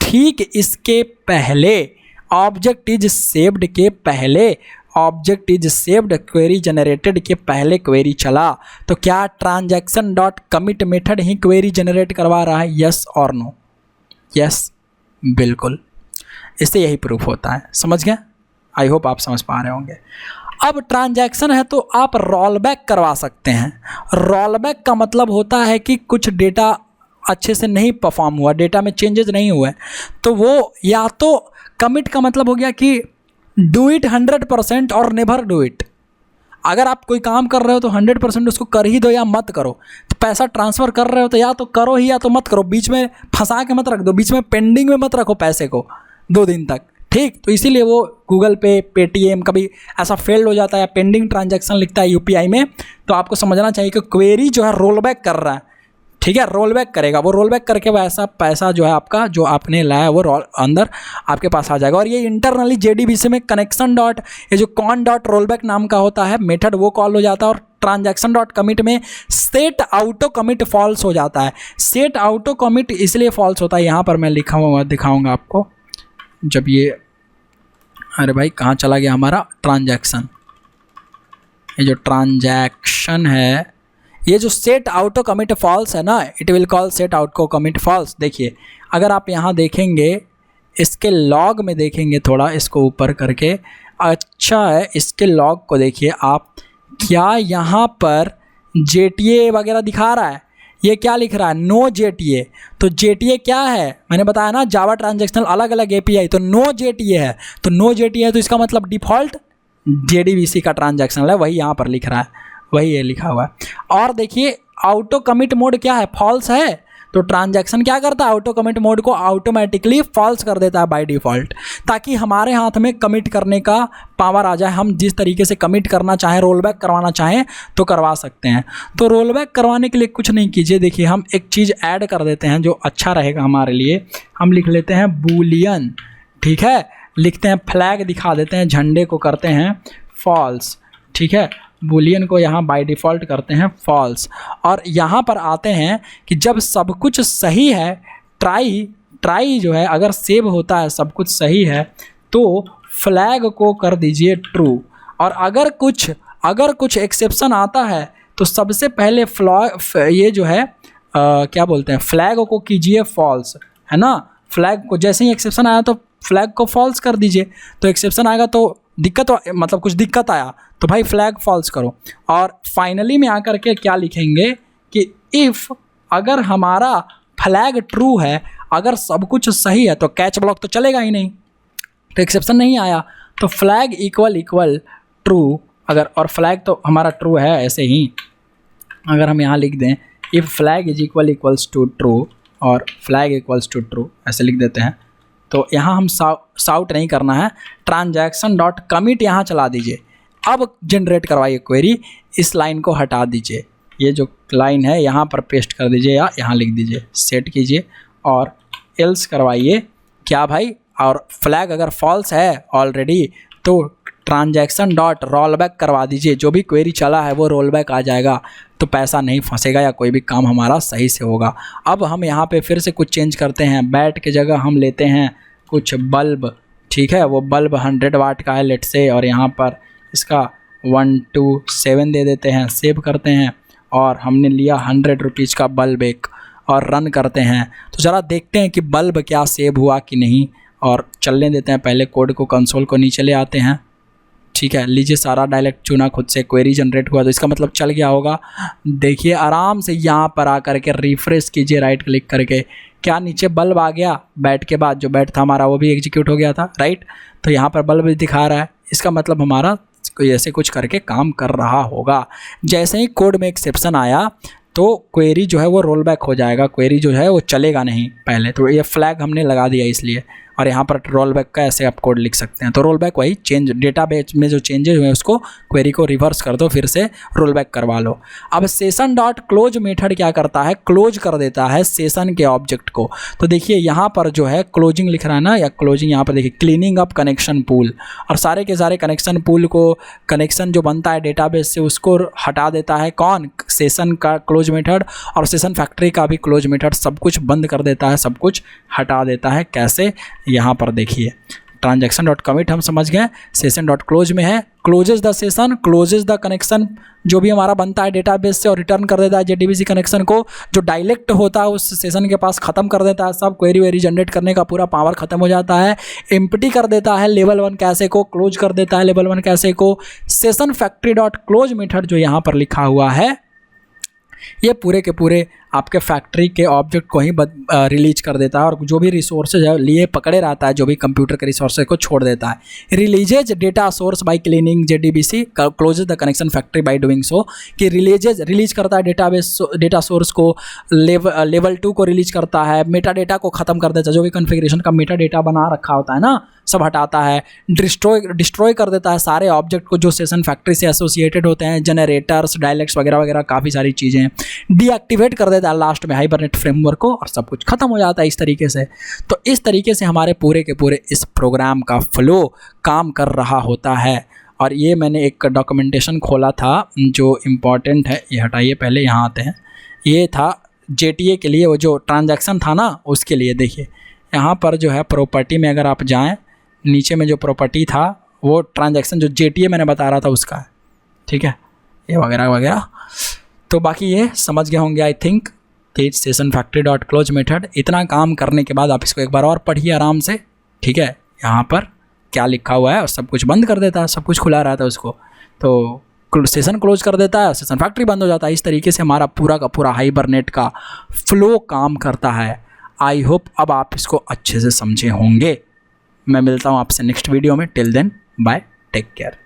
ठीक इसके पहले, ऑब्जेक्ट इज सेव्ड के पहले, object is saved query generated के पहले क्वेरी चला। तो क्या ट्रांजैक्शन डॉट कमिट मेथड ही क्वेरी जनरेट करवा रहा है, यस और नो, यस बिल्कुल। इससे यही प्रूफ होता है, समझ गए। आई होप आप समझ पा रहे होंगे। अब ट्रांजैक्शन है तो आप रोल बैक करवा सकते हैं। रोल बैक का मतलब होता है कि कुछ डेटा अच्छे से नहीं परफॉर्म हुआ, डेटा में चेंजेस नहीं हुए, तो वो या तो कमिट का मतलब हो गया कि डू इट 100% और नेवर डू इट। अगर आप कोई काम कर रहे हो तो 100% उसको कर ही दो या मत करो। तो पैसा ट्रांसफ़र कर रहे हो तो या तो करो ही या तो मत करो, बीच में फंसा के मत रख दो, बीच में पेंडिंग में मत रखो पैसे को 2 दिन तक, ठीक। तो इसीलिए वो गूगल पे, पेटीएम कभी ऐसा फेल्ड हो जाता है या पेंडिंग ट्रांजैक्शन लिखता है यूपीआई में, तो आपको समझना चाहिए कि क्वेरी जो है रोल बैक कर रहा है, ठीक है। रोल बैक करेगा, वो रोल बैक करके वैसा पैसा जो है आपका, जो आपने लाया वो अंदर आपके पास आ जाएगा। और ये इंटरनली जेडीबीसी में कनेक्शन डॉट, ये जो कॉन डॉट रोल बैक नाम का होता है मेथड, वो कॉल हो जाता है। और ट्रांजैक्शन डॉट कमिट में सेट ऑटो कमिट फॉल्स हो जाता है। सेट ऑटो कमिट इसलिए फॉल्स होता है, यहाँ पर मैं लिखा हुआ दिखाऊंगा आपको। जब ये, अरे भाई कहाँ चला गया हमारा ट्रांजैक्शन, ये जो ट्रांजैक्शन है, ये जो सेट ऑटो कमिट फॉल्स है ना, it will call set auto commit false. देखिए अगर आप यहाँ देखेंगे, इसके लॉग में देखेंगे, थोड़ा इसको ऊपर करके, अच्छा है, इसके लॉग को देखिए आप, क्या यहाँ पर JTA वगैरह दिखा रहा है, ये क्या लिख रहा है, नो JTA। तो JTA क्या है, मैंने बताया ना जावा ट्रांजैक्शनल अलग अलग API, तो नो JTA है। तो नो JTA है तो इसका मतलब डिफ़ॉल्ट JDBC का ट्रांजैक्शनल है, वही यहाँ पर लिख रहा है, वही ये लिखा हुआ है। और देखिए ऑटो कमिट मोड क्या है, फॉल्स है। तो ट्रांजैक्शन क्या करता है, ऑटो कमिट मोड को ऑटोमेटिकली फॉल्स कर देता है बाय डिफ़ॉल्ट, ताकि हमारे हाथ में कमिट करने का पावर आ जाए। हम जिस तरीके से कमिट करना चाहें, रोल बैक करवाना चाहें तो करवा सकते हैं। तो रोल बैक करवाने के लिए कुछ नहीं कीजिए, देखिए हम एक चीज़ ऐड कर देते हैं जो अच्छा रहेगा हमारे लिए। हम लिख लेते हैं बूलियन, ठीक है, लिखते हैं फ्लैग दिखा देते हैं, झंडे को करते हैं फॉल्स, ठीक है, बूलियन को यहाँ बाय डिफ़ॉल्ट करते हैं फॉल्स। और यहाँ पर आते हैं कि जब सब कुछ सही है, ट्राई जो है अगर सेव होता है, सब कुछ सही है, तो फ्लैग को कर दीजिए ट्रू। और अगर कुछ एक्सेप्शन आता है तो सबसे पहले ये जो है क्या बोलते हैं, फ्लैग को कीजिए फॉल्स, है ना। फ्लैग को जैसे ही एक्सेप्शन आया तो फ्लैग को फॉल्स कर दीजिए। तो एक्सेप्शन आएगा तो दिक्कत, मतलब कुछ दिक्कत आया तो भाई फ्लैग फॉल्स करो। और फाइनली में आकर के क्या लिखेंगे कि इफ़, अगर हमारा फ्लैग ट्रू है, अगर सब कुछ सही है, तो कैच ब्लॉक तो चलेगा ही नहीं, तो एक्सेप्शन नहीं आया, तो फ्लैग इक्वल ट्रू, अगर, और फ्लैग तो हमारा ट्रू है, ऐसे ही अगर हम यहाँ लिख दें if flag is equals to true और फ्लैग इक्वल्स टू ट्रू, ऐसे लिख देते हैं, तो यहाँ हम साउट नहीं करना है, ट्रांजैक्शन डॉट कमिट यहाँ चला दीजिए। अब जनरेट करवाइए क्वेरी, इस लाइन को हटा दीजिए, ये जो लाइन है यहाँ पर पेस्ट कर दीजिए या यहाँ लिख दीजिए, सेट कीजिए और एल्स करवाइए क्या भाई। और फ्लैग अगर फॉल्स है ऑलरेडी तो ट्रांजैक्शन डॉट रोल बैक करवा दीजिए, जो भी क्वेरी चला है वो रोल बैक आ जाएगा, तो पैसा नहीं फंसेगा या कोई भी काम हमारा सही से होगा। अब हम यहाँ पे फिर से कुछ चेंज करते हैं, बैट के जगह हम लेते हैं कुछ बल्ब, ठीक है, वो बल्ब 100 वाट का है लेट से, और यहाँ पर इसका 127 दे देते हैं, सेव करते हैं। और हमने लिया 100 रुपीज़ का बल्ब एक, और रन करते हैं। तो ज़रा देखते हैं कि बल्ब क्या सेव हुआ कि नहीं, और चलने देते हैं पहले कोड को। कंसोल को नीचे ले आते हैं, ठीक है। लीजिए सारा डायलेक्ट चुना, खुद से क्वेरी जनरेट हुआ, तो इसका मतलब चल गया होगा। देखिए आराम से यहाँ पर आकर के रिफ्रेश कीजिए राइट क्लिक करके, क्या नीचे बल्ब आ गया। बैट के बाद जो बैट था हमारा वो भी एग्जीक्यूट हो गया था, राइट। तो यहाँ पर बल्ब भी दिखा रहा है, इसका मतलब हमारा ऐसे कुछ करके काम कर रहा होगा। जैसे ही कोड में एक्सेप्शन आया तो क्वेरी जो है वो रोल बैक हो जाएगा, क्वेरी जो है वो चलेगा नहीं पहले। तो ये फ्लैग हमने लगा दिया इसलिए, और यहाँ पर रोल बैक का ऐसे आप कोड लिख सकते हैं। तो रोल बैक वही चेंज, डेटाबेस में जो चेंजेस हुए उसको क्वेरी को रिवर्स कर दो, फिर से रोल बैक करवा लो। अब सेशन डॉट क्लोज मेथड क्या करता है, क्लोज कर देता है सेशन के ऑब्जेक्ट को। तो देखिए यहाँ पर जो है क्लोजिंग लिख रहा है ना, या क्लोजिंग, यहाँ पर देखिए क्लीनिंग अप कनेक्शन पूल, और सारे के सारे कनेक्शन पूल को, कनेक्शन जो बनता है डेटाबेस से उसको हटा देता है कौन, सेशन का क्लोज मेथड, और सेशन फैक्ट्री का भी क्लोज मेथड, सब कुछ बंद कर देता है, सब कुछ हटा देता है। कैसे, यहाँ पर देखिए ट्रांजैक्शन डॉट कमिट हम समझ गए, सेशन डॉट क्लोज में है closes the session, closes the connection जो भी हमारा बनता है डेटाबेस से, और रिटर्न कर देता है जेडीबीसी कनेक्शन को, जो डायलेक्ट होता है उस सेशन के पास ख़त्म कर देता है, सब क्वेरी वेरी जनरेट करने का पूरा पावर ख़त्म हो जाता है। एम्प्टी कर देता है लेवल 1 कैशे को, क्लोज कर देता है लेवल 1 कैशे को। Session factory dot close method जो यहाँ पर लिखा हुआ है, ये पूरे के पूरे आपके फैक्ट्री के ऑब्जेक्ट को ही रिलीज कर देता है, और जो भी रिसोर्सेज है लिए पकड़े रहता है, जो भी कंप्यूटर के रिसोर्सेज को छोड़ देता है। Releases data source by cleaning JDBC closes the connection factory by doing so, कि रिलीज करता है डेटा सोर्स को, लेवल 2 को रिलीज करता है, मेटा डेटा को ख़त्म कर देता है, जो भी कन्फिग्रेशन का मेटा डेटा बना रखा होता है ना, सब हटाता है। डिस्ट्रॉय कर देता है सारे ऑब्जेक्ट को जो सेशन फैक्ट्री से एसोसिएटेड होते हैं, जनरेटर्स, डायलेक्ट्स वगैरह वगैरह काफ़ी सारी चीज़ें। डीएक्टिवेट कर देता है लास्ट में हाइबरनेट फ्रेमवर्क को, और सब कुछ खत्म हो जाता है इस तरीके से। तो इस तरीके से हमारे पूरे के पूरे इस प्रोग्राम का फ्लो काम कर रहा होता है। और ये मैंने एक डॉक्यूमेंटेशन खोला था जो इम्पॉर्टेंट है, ये हटाइए पहले, यहाँ आते हैं। ये था जेटीए के लिए, वो जो ट्रांजैक्शन था ना उसके लिए। देखिए यहाँ पर जो है प्रॉपर्टी में अगर आप जाएँ, नीचे में जो प्रॉपर्टी था वो ट्रांजैक्शन जो जेटीए मैंने बता रहा था उसका है, ठीक है, ये वगैरह वगैरह। तो बाकी ये समझ गए होंगे आई थिंक, कि session factory dot close method. इतना काम करने के बाद आप इसको एक बार और पढ़िए आराम से, ठीक है। यहाँ पर क्या लिखा हुआ है, और सब कुछ बंद कर देता है, सब कुछ खुला रहता है उसको, तो सेशन क्लोज कर देता है, सेशन फैक्ट्री बंद हो जाता है। इस तरीके से हमारा पूरा का पूरा हाइबरनेट का फ्लो काम करता है। आई होप अब आप इसको अच्छे से समझे होंगे। मैं मिलता हूँ आपसे नेक्स्ट वीडियो में। Till then bye, take care.